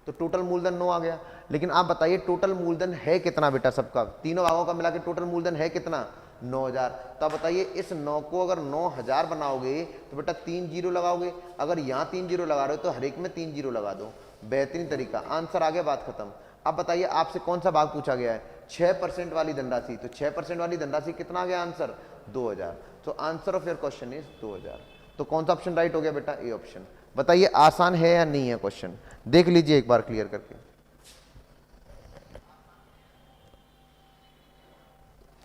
तो टोटल मूलधन 9 आ गया। लेकिन आप बताइए टोटल मूलधन है कितना बेटा, सबका तीनों भागों का मिला के टोटल मूलधन है कितना, 9000। तो आप बताइए इस 9 को अगर 9000 बनाओगे तो बेटा 3 जीरो लगाओगे, अगर यहाँ 3 जीरो लगा रहे हो तो हर एक में 3 जीरो लगा दो। बेहतरीन तरीका, आंसर आ गया, बात खत्म। अब बताइए आपसे कौन सा भाग पूछा गया है, 6% वाली धनराशि। तो 6% वाली धनराशि कितना आ गया आंसर, 2000। तो answer of your question is 2000। तो कौन सा ऑप्शन राइट हो गया बेटा, ए ऑप्शन। बताइए आसान है या नहीं है क्वेश्चन, देख लीजिए एक बार क्लियर करके।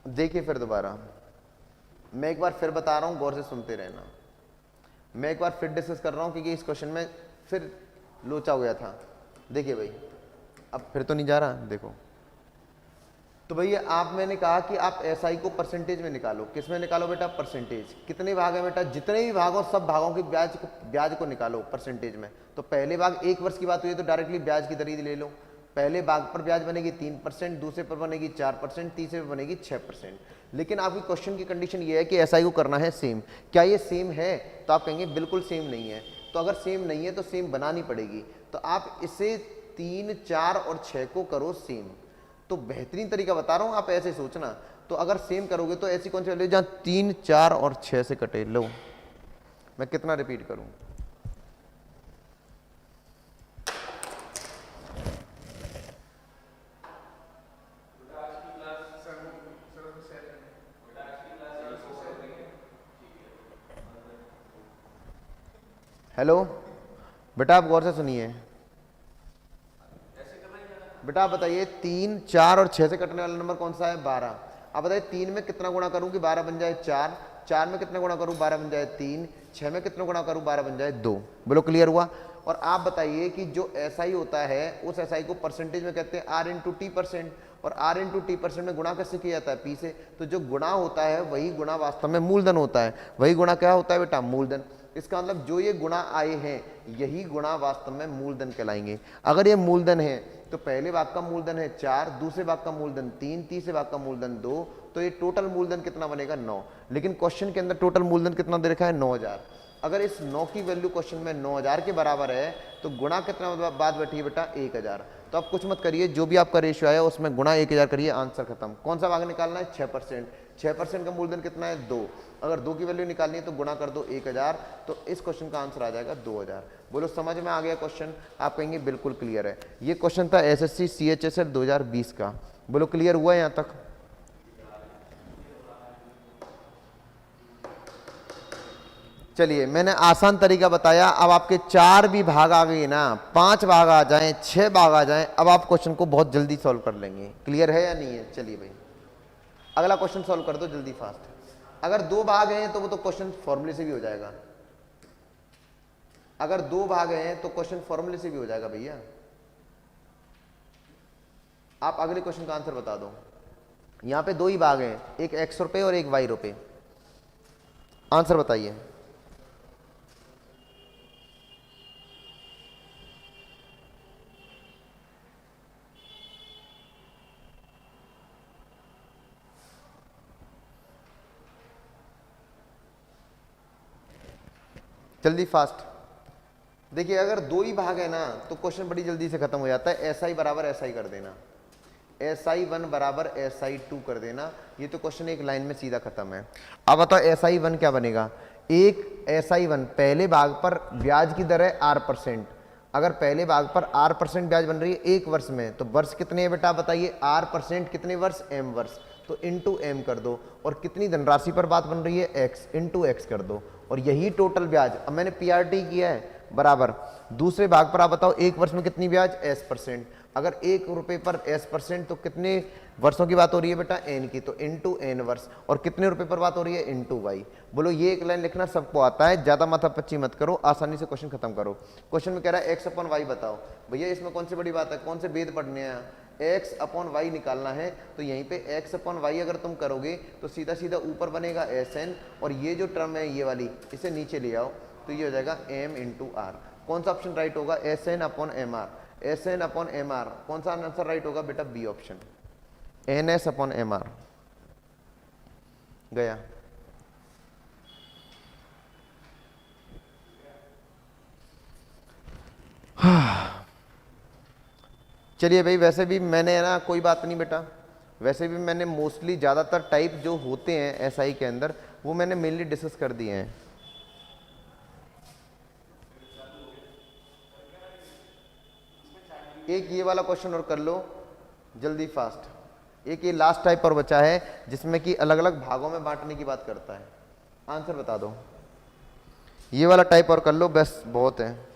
देखिए फिर दोबारा, मैं एक बार फिर बता रहा हूं, गौर से सुनते रहना। मैं एक बार फिर डिस्कस कर रहा हूं क्योंकि इस क्वेश्चन में फिर लोचा हो गया था। देखिए भाई, अब फिर तो नहीं जा रहा, देखो। तो भैया आप, मैंने कहा कि आप एसआई को परसेंटेज में निकालो। किस में निकालो बेटा, परसेंटेज। कितने भाग हैं बेटा, जितने भी भाग हो सब भागों के ब्याज को निकालो परसेंटेज में। तो पहले भाग 1 वर्ष की बात हुई है तो डायरेक्टली ब्याज की दर ही ले लो। पहले भाग पर ब्याज बनेगी 3%, दूसरे पर बनेगी 4%, तीसरे पर बनेगी 6%। लेकिन आपकी क्वेश्चन की कंडीशन ये है कि एसआई को करना है सेम। क्या ये सेम है, तो आप कहेंगे बिल्कुल सेम नहीं है। तो अगर सेम नहीं है तो सेम बनानी पड़ेगी। तो आप इसे 3 4 और 6 को करो सेम। तो बेहतरीन तरीका बता रहा हूं, आप ऐसे सोचना। तो अगर सेम करोगे तो ऐसी कौन सी वैल्यू जहां 3 4 और 6 से कटे। लो मैं कितना रिपीट करूं, हेलो बेटा आप गौर से सुनिए। बेटा आप बताइए 3 4 और 6 से कटने वाला नंबर कौन सा है, 12। आप बताइए 3 में कितना गुणा करूं कि 12 बन जाए 4, 4 में कितना गुणा करूं 12 बन जाए 3, 6 में कितना गुणा करूं 12 बन जाए 2। बोलो क्लियर हुआ। और आप बताइए कि जो एसआई होता है उस एसआई को परसेंटेज में कहते हैं आर इंटू टी परसेंट, और आर इंटू टी परसेंट में गुणा कैसे किया जाता है, पी से। तो जो गुणा होता है वही गुणा वास्तव में मूलधन होता है। वही गुणा क्या होता है बेटा, मूलधन। इसका मतलब जो ये गुणा आए हैं यही गुणा वास्तव में मूलधन कहलाएंगे। अगर ये मूलधन है तो पहले भाग का मूलधन है 4, दूसरे भाग का मूलधन 3, तीसरे भाग का मूलधन 2, तो ये टोटल मूलधन कितना बनेगा, 9। लेकिन क्वेश्चन के अंदर टोटल मूलधन कितना दे रखा है, 9000। अगर इस 9 की वैल्यू क्वेश्चन में 9000 के बराबर है तो गुणा कितना बाद बैठी है बेटा, 1000। तो आप कुछ मत करिए, जो भी आपका रेशियो आया उसमें गुणा 1000 करिए, आंसर खत्म। कौन सा भाग निकालना है, 6%। 6% का मूलधन कितना है, 2। अगर 2 की वैल्यू निकालनी है तो गुणा कर दो 1000, तो इस क्वेश्चन का आंसर आ जाएगा 2000। बोलो समझ में आ गया क्वेश्चन, आप कहेंगे बिल्कुल क्लियर है। ये क्वेश्चन था एसएससी सीएचएसएल 2020 का। बोलो क्लियर हुआ यहाँ तक। चलिए मैंने आसान तरीका बताया, अब आपके 4 भी भाग आ गए ना, 5 भाग आ जाएं, 6 भाग आ जाएं, अब आप क्वेश्चन को बहुत जल्दी सॉल्व कर लेंगे। क्लियर है या नहीं है। चलिए भाई अगला क्वेश्चन सॉल्व कर दो जल्दी फास्ट। अगर 2 भाग हैं तो वो तो क्वेश्चन फॉर्मूले से भी हो जाएगा। अगर 2 भाग हैं तो क्वेश्चन फॉर्मूले से भी हो जाएगा भैया। आप अगले क्वेश्चन का आंसर बता दो। यहाँ पे दो ही भाग हैं, एक x रुपए और एक y रुपए। आंसर बताइए। जल्दी फास्ट। देखिए अगर दो ही भाग है ना तो क्वेश्चन बड़ी जल्दी से खत्म हो जाता है। एस आई बराबर एस आई कर देना, एस आई वन बराबर एस आई टू कर देना, ये तो क्वेश्चन एक लाइन में सीधा खत्म है। अब बताओ एस आई वन क्या बनेगा। एक एस आई वन पहले भाग पर ब्याज की दर है R%। अगर पहले भाग पर R% ब्याज बन रही है एक वर्ष में, तो वर्ष कितने हैं बेटा बताइए। R% कितने वर्ष, M वर्ष, तो इंटू एम कर दो। और कितनी धनराशि पर बात बन रही है, x, इंटू एक्स कर दो। और यही टोटल ब्याज, अब मैंने पीआरटी किया है बराबर दूसरे भाग पर आप बताओ एक वर्ष में कितनी ब्याज, S%। अगर ₹1 पर S%, तो कितने वर्षों की बात हो रही है बेटा, n की, तो इंटू एन वर्ष। और कितने रुपए पर बात हो रही है, इंटू वाई। बोलो ये एक लाइन लिखना सबको आता है, ज्यादा माथा पच्ची मत करो, आसानी से क्वेश्चन खत्म करो। क्वेश्चन में कह रहा है x/y बताओ। भैया इसमें कौन सी बड़ी बात है, कौन से वेद पढ़ने हैं, x/y निकालना है। तो यहीं पे x/y अगर तुम करोगे तो सीधा सीधा ऊपर बनेगा SN, और ये जो टर्म है ये वाली इसे नीचे ले आओ, तो ये हो जाएगा m इंटू आर। कौन सा ऑप्शन राइट होगा, SN/mr, SN/mr। कौन सा आंसर राइट होगा बेटा, बी ऑप्शन, NS/mr। गया। चलिए भाई, वैसे भी मैंने ना, कोई बात नहीं बेटा, वैसे भी मैंने मोस्टली ज़्यादातर टाइप जो होते हैं एसआई के अंदर वो मैंने मेनली डिस्कस कर दिए हैं। एक ये वाला क्वेश्चन और कर लो जल्दी फास्ट। एक ये लास्ट टाइप और बचा है जिसमें कि अलग अलग भागों में बांटने की बात करता है। आंसर बता दो। ये वाला टाइप और कर लो, बस बहुत है।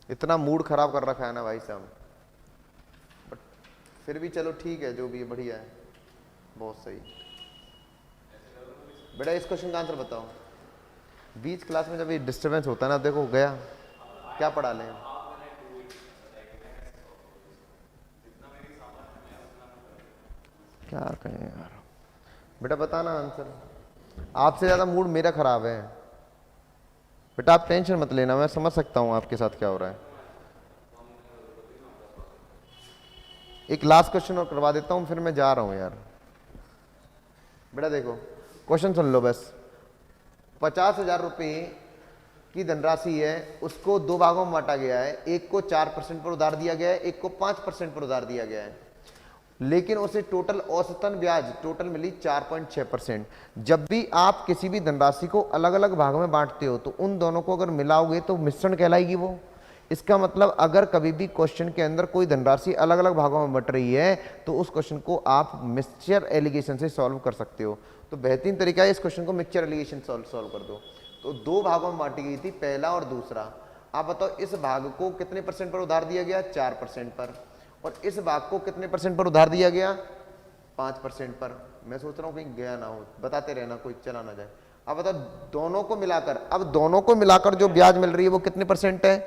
इतना मूड खराब कर रखा है ना भाई साहब, बट फिर भी चलो ठीक है, जो भी है बढ़िया है, बहुत सही। बेटा इस क्वेश्चन का आंसर बताओ। बीच क्लास में जब ये डिस्टर्बेंस होता है ना, देखो गया क्या पढ़ा लें। क्या कहें यार, बेटा बताना आंसर। आपसे ज़्यादा मूड मेरा खराब है बेटा, आप टेंशन मत लेना, मैं समझ सकता हूँ आपके साथ क्या हो रहा है। एक लास्ट क्वेश्चन और करवा देता हूँ, फिर मैं जा रहा हूँ यार। बेटा देखो क्वेश्चन सुन लो बस। 50,000 रुपये की धनराशि है, उसको दो भागों में बांटा गया है। एक को 4% पर उधार दिया गया है, एक को 5% पर उधार दिया गया है, लेकिन उसे टोटल औसतन ब्याज टोटल मिली 4.6%। जब भी आप किसी भी धनराशि को अलग अलग भागों में बांटते हो तो उन दोनों को अगर मिलाओगे तो मिश्रण कहलाएगी वो। इसका मतलब अगर कभी भी क्वेश्चन के अंदर कोई धनराशि अलग अलग भागों में बट रही है तो उस क्वेश्चन को आप मिक्सचर एलिगेशन से सॉल्व कर सकते हो। तो बेहतरीन तरीका है, इस क्वेश्चन को मिक्सचर एलिगेशन सॉल्व कर दो। तो दो भागों में बांटी गई थी, पहला और दूसरा। आप बताओ इस भाग को कितने % पर उधार दिया गया, 4% पर, और इस भाग को कितने % पर उधार दिया गया, 5% पर। मैं सोच रहा हूँ कहीं गया ना हो, बताते रहना, कोई चला ना जाए। अब बताओ दोनों को मिलाकर, अब दोनों को मिलाकर जो ब्याज मिल रही है वो कितने % है,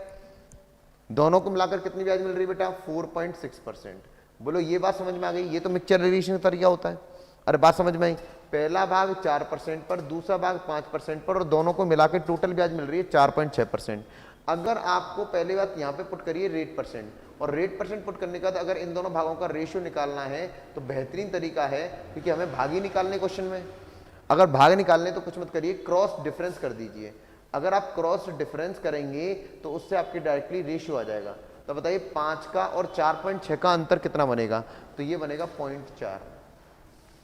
दोनों को मिलाकर कितनी ब्याज मिल रही है बेटा, 4.6%। बोलो ये बात समझ में आ गई। ये तो मिक्सचर एलिगेशन का तरीका होता है। अरे बात समझ में आई। पहला भाग 4% पर, दूसरा भाग 5% पर, और दोनों को मिलाकर टोटल ब्याज मिल रही है 4.6%। अगर आपको पहली बात यहाँ पे पुट करिए रेट परसेंट, और रेट परसेंट पुट करने का अगर इन दोनों भागों का रेशियो निकालना है तो बेहतरीन तरीका है, क्योंकि हमें भाग ही निकालने क्वेश्चन में। अगर भाग निकालने तो कुछ मत करिए, क्रॉस डिफरेंस कर दीजिए। अगर आप क्रॉस डिफरेंस करेंगे तो उससे आपकी डायरेक्टली रेशियो आ जाएगा। तो बताइए 5 का और 4.6 का अंतर कितना बनेगा, तो ये बनेगा 0.4।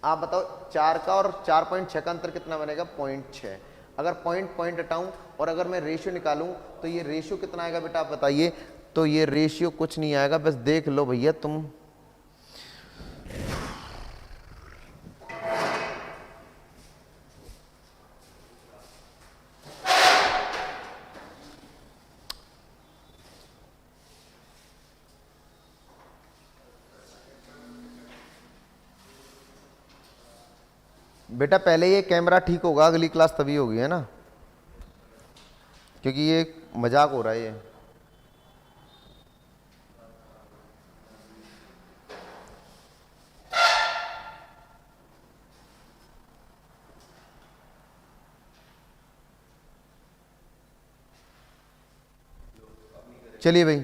आप बताओ 4 का और 4.6 का अंतर कितना बनेगा, 0.6। अगर पॉइंट हटाऊं और अगर मैं रेशियो निकालूं तो ये रेशियो कितना आएगा बेटा, आप बताइए। तो ये रेशियो कुछ नहीं आएगा, बस देख लो भैया तुम। बेटा पहले ये कैमरा ठीक होगा, अगली क्लास तभी होगी, है ना, क्योंकि ये मजाक हो रहा है ये। चलिए भाई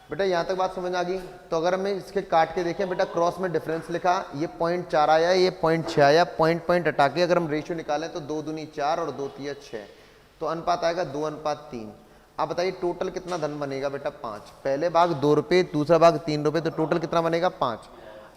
बेटा यहाँ तक बात समझ आ गई। तो अगर हमें इसके काट के देखें बेटा, क्रॉस में डिफरेंस लिखा, ये 0.4 आया, ये 0.6 आया, पॉइंट हटा के अगर हम रेशियो निकालें तो 2 दूनी 4 और 2 तिया 6, तो अनुपात आएगा 2:3। आप बताइए टोटल कितना धन बनेगा बेटा 5। पहले भाग 2 रुपये, दूसरा भाग 3 रुपये, तो टोटल कितना बनेगा 5।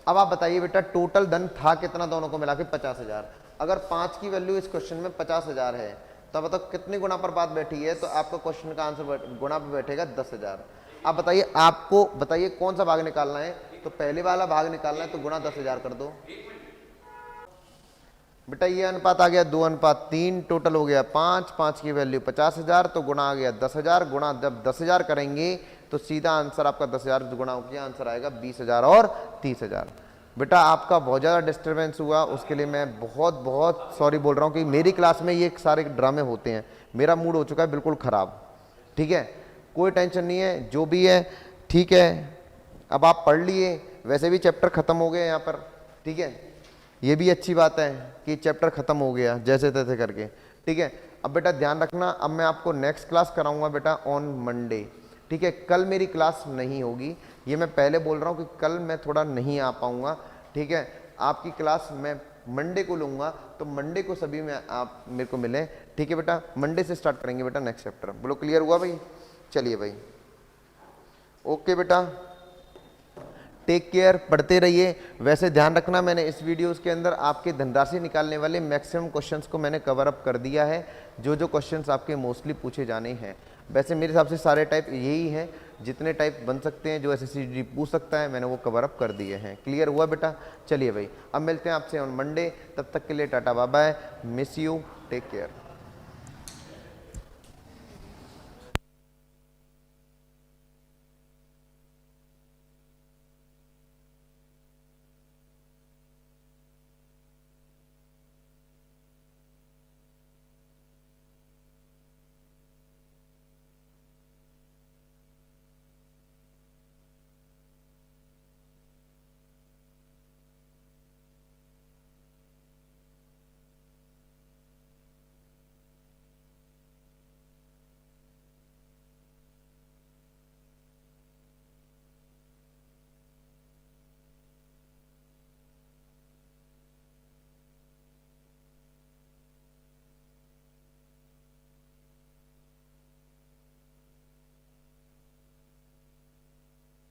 अब आप बताइए बेटा टोटल धन था कितना दोनों को मिला के 50,000। अगर 5 की वैल्यू इस क्वेश्चन में 50,000 है तो बताओ कितने गुना पर बात बैठी है, तो आपका क्वेश्चन का आंसर गुना पर बैठेगा 10,000। अब बताइए आपको बताइए कौन सा भाग निकालना है, तो पहले वाला भाग निकालना है, तो गुना 10,000 कर दो बेटा। ये अनुपात आ गया 2:3, टोटल हो गया 5, 5 की वैल्यू 50,000, तो गुना आ गया 10,000। गुणा जब 10,000 करेंगे तो सीधा आंसर आपका 10,000 गुणा हो गया, आंसर आएगा 20,000 और 30,000। बेटा आपका बहुत ज़्यादा डिस्टर्बेंस हुआ, उसके लिए मैं बहुत बहुत सॉरी बोल रहा हूँ कि मेरी क्लास में ये सारे ड्रामे होते हैं। मेरा मूड हो चुका है बिल्कुल ख़राब, ठीक है, कोई टेंशन नहीं है, जो भी है ठीक है। अब आप पढ़ लिए, वैसे भी चैप्टर ख़त्म हो गए यहाँ पर, ठीक है, ये भी अच्छी बात है कि चैप्टर ख़त्म हो गया जैसे तैसे करके, ठीक है। अब बेटा ध्यान रखना, अब मैं आपको नेक्स्ट क्लास कराऊंगा बेटा ऑन मंडे, ठीक है। कल मेरी क्लास नहीं होगी, ये मैं पहले बोल रहा हूँ कि कल मैं थोड़ा नहीं आ पाऊँगा, ठीक है। आपकी क्लास मैं मंडे को लूँगा, तो मंडे को सभी में आप मेरे को मिलें, ठीक है बेटा। मंडे से स्टार्ट करेंगे बेटा नेक्स्ट चैप्टर। बोलो क्लियर हुआ भाई? चलिए भाई, ओके बेटा, टेक केयर, पढ़ते रहिए। वैसे ध्यान रखना, मैंने इस वीडियोस के अंदर आपके धनराशि निकालने वाले मैक्सिमम क्वेश्चंस को मैंने कवर अप कर दिया है, जो जो क्वेश्चंस आपके मोस्टली पूछे जाने हैं। वैसे मेरे हिसाब से सारे टाइप यही हैं, जितने टाइप बन सकते हैं जो SSCD पूछ सकता है, मैंने वो कवर अप कर दिए हैं। क्लियर हुआ बेटा? चलिए भाई, अब मिलते हैं आपसे ऑन मंडे, तब तक के लिए tata bye bye, miss you, take care.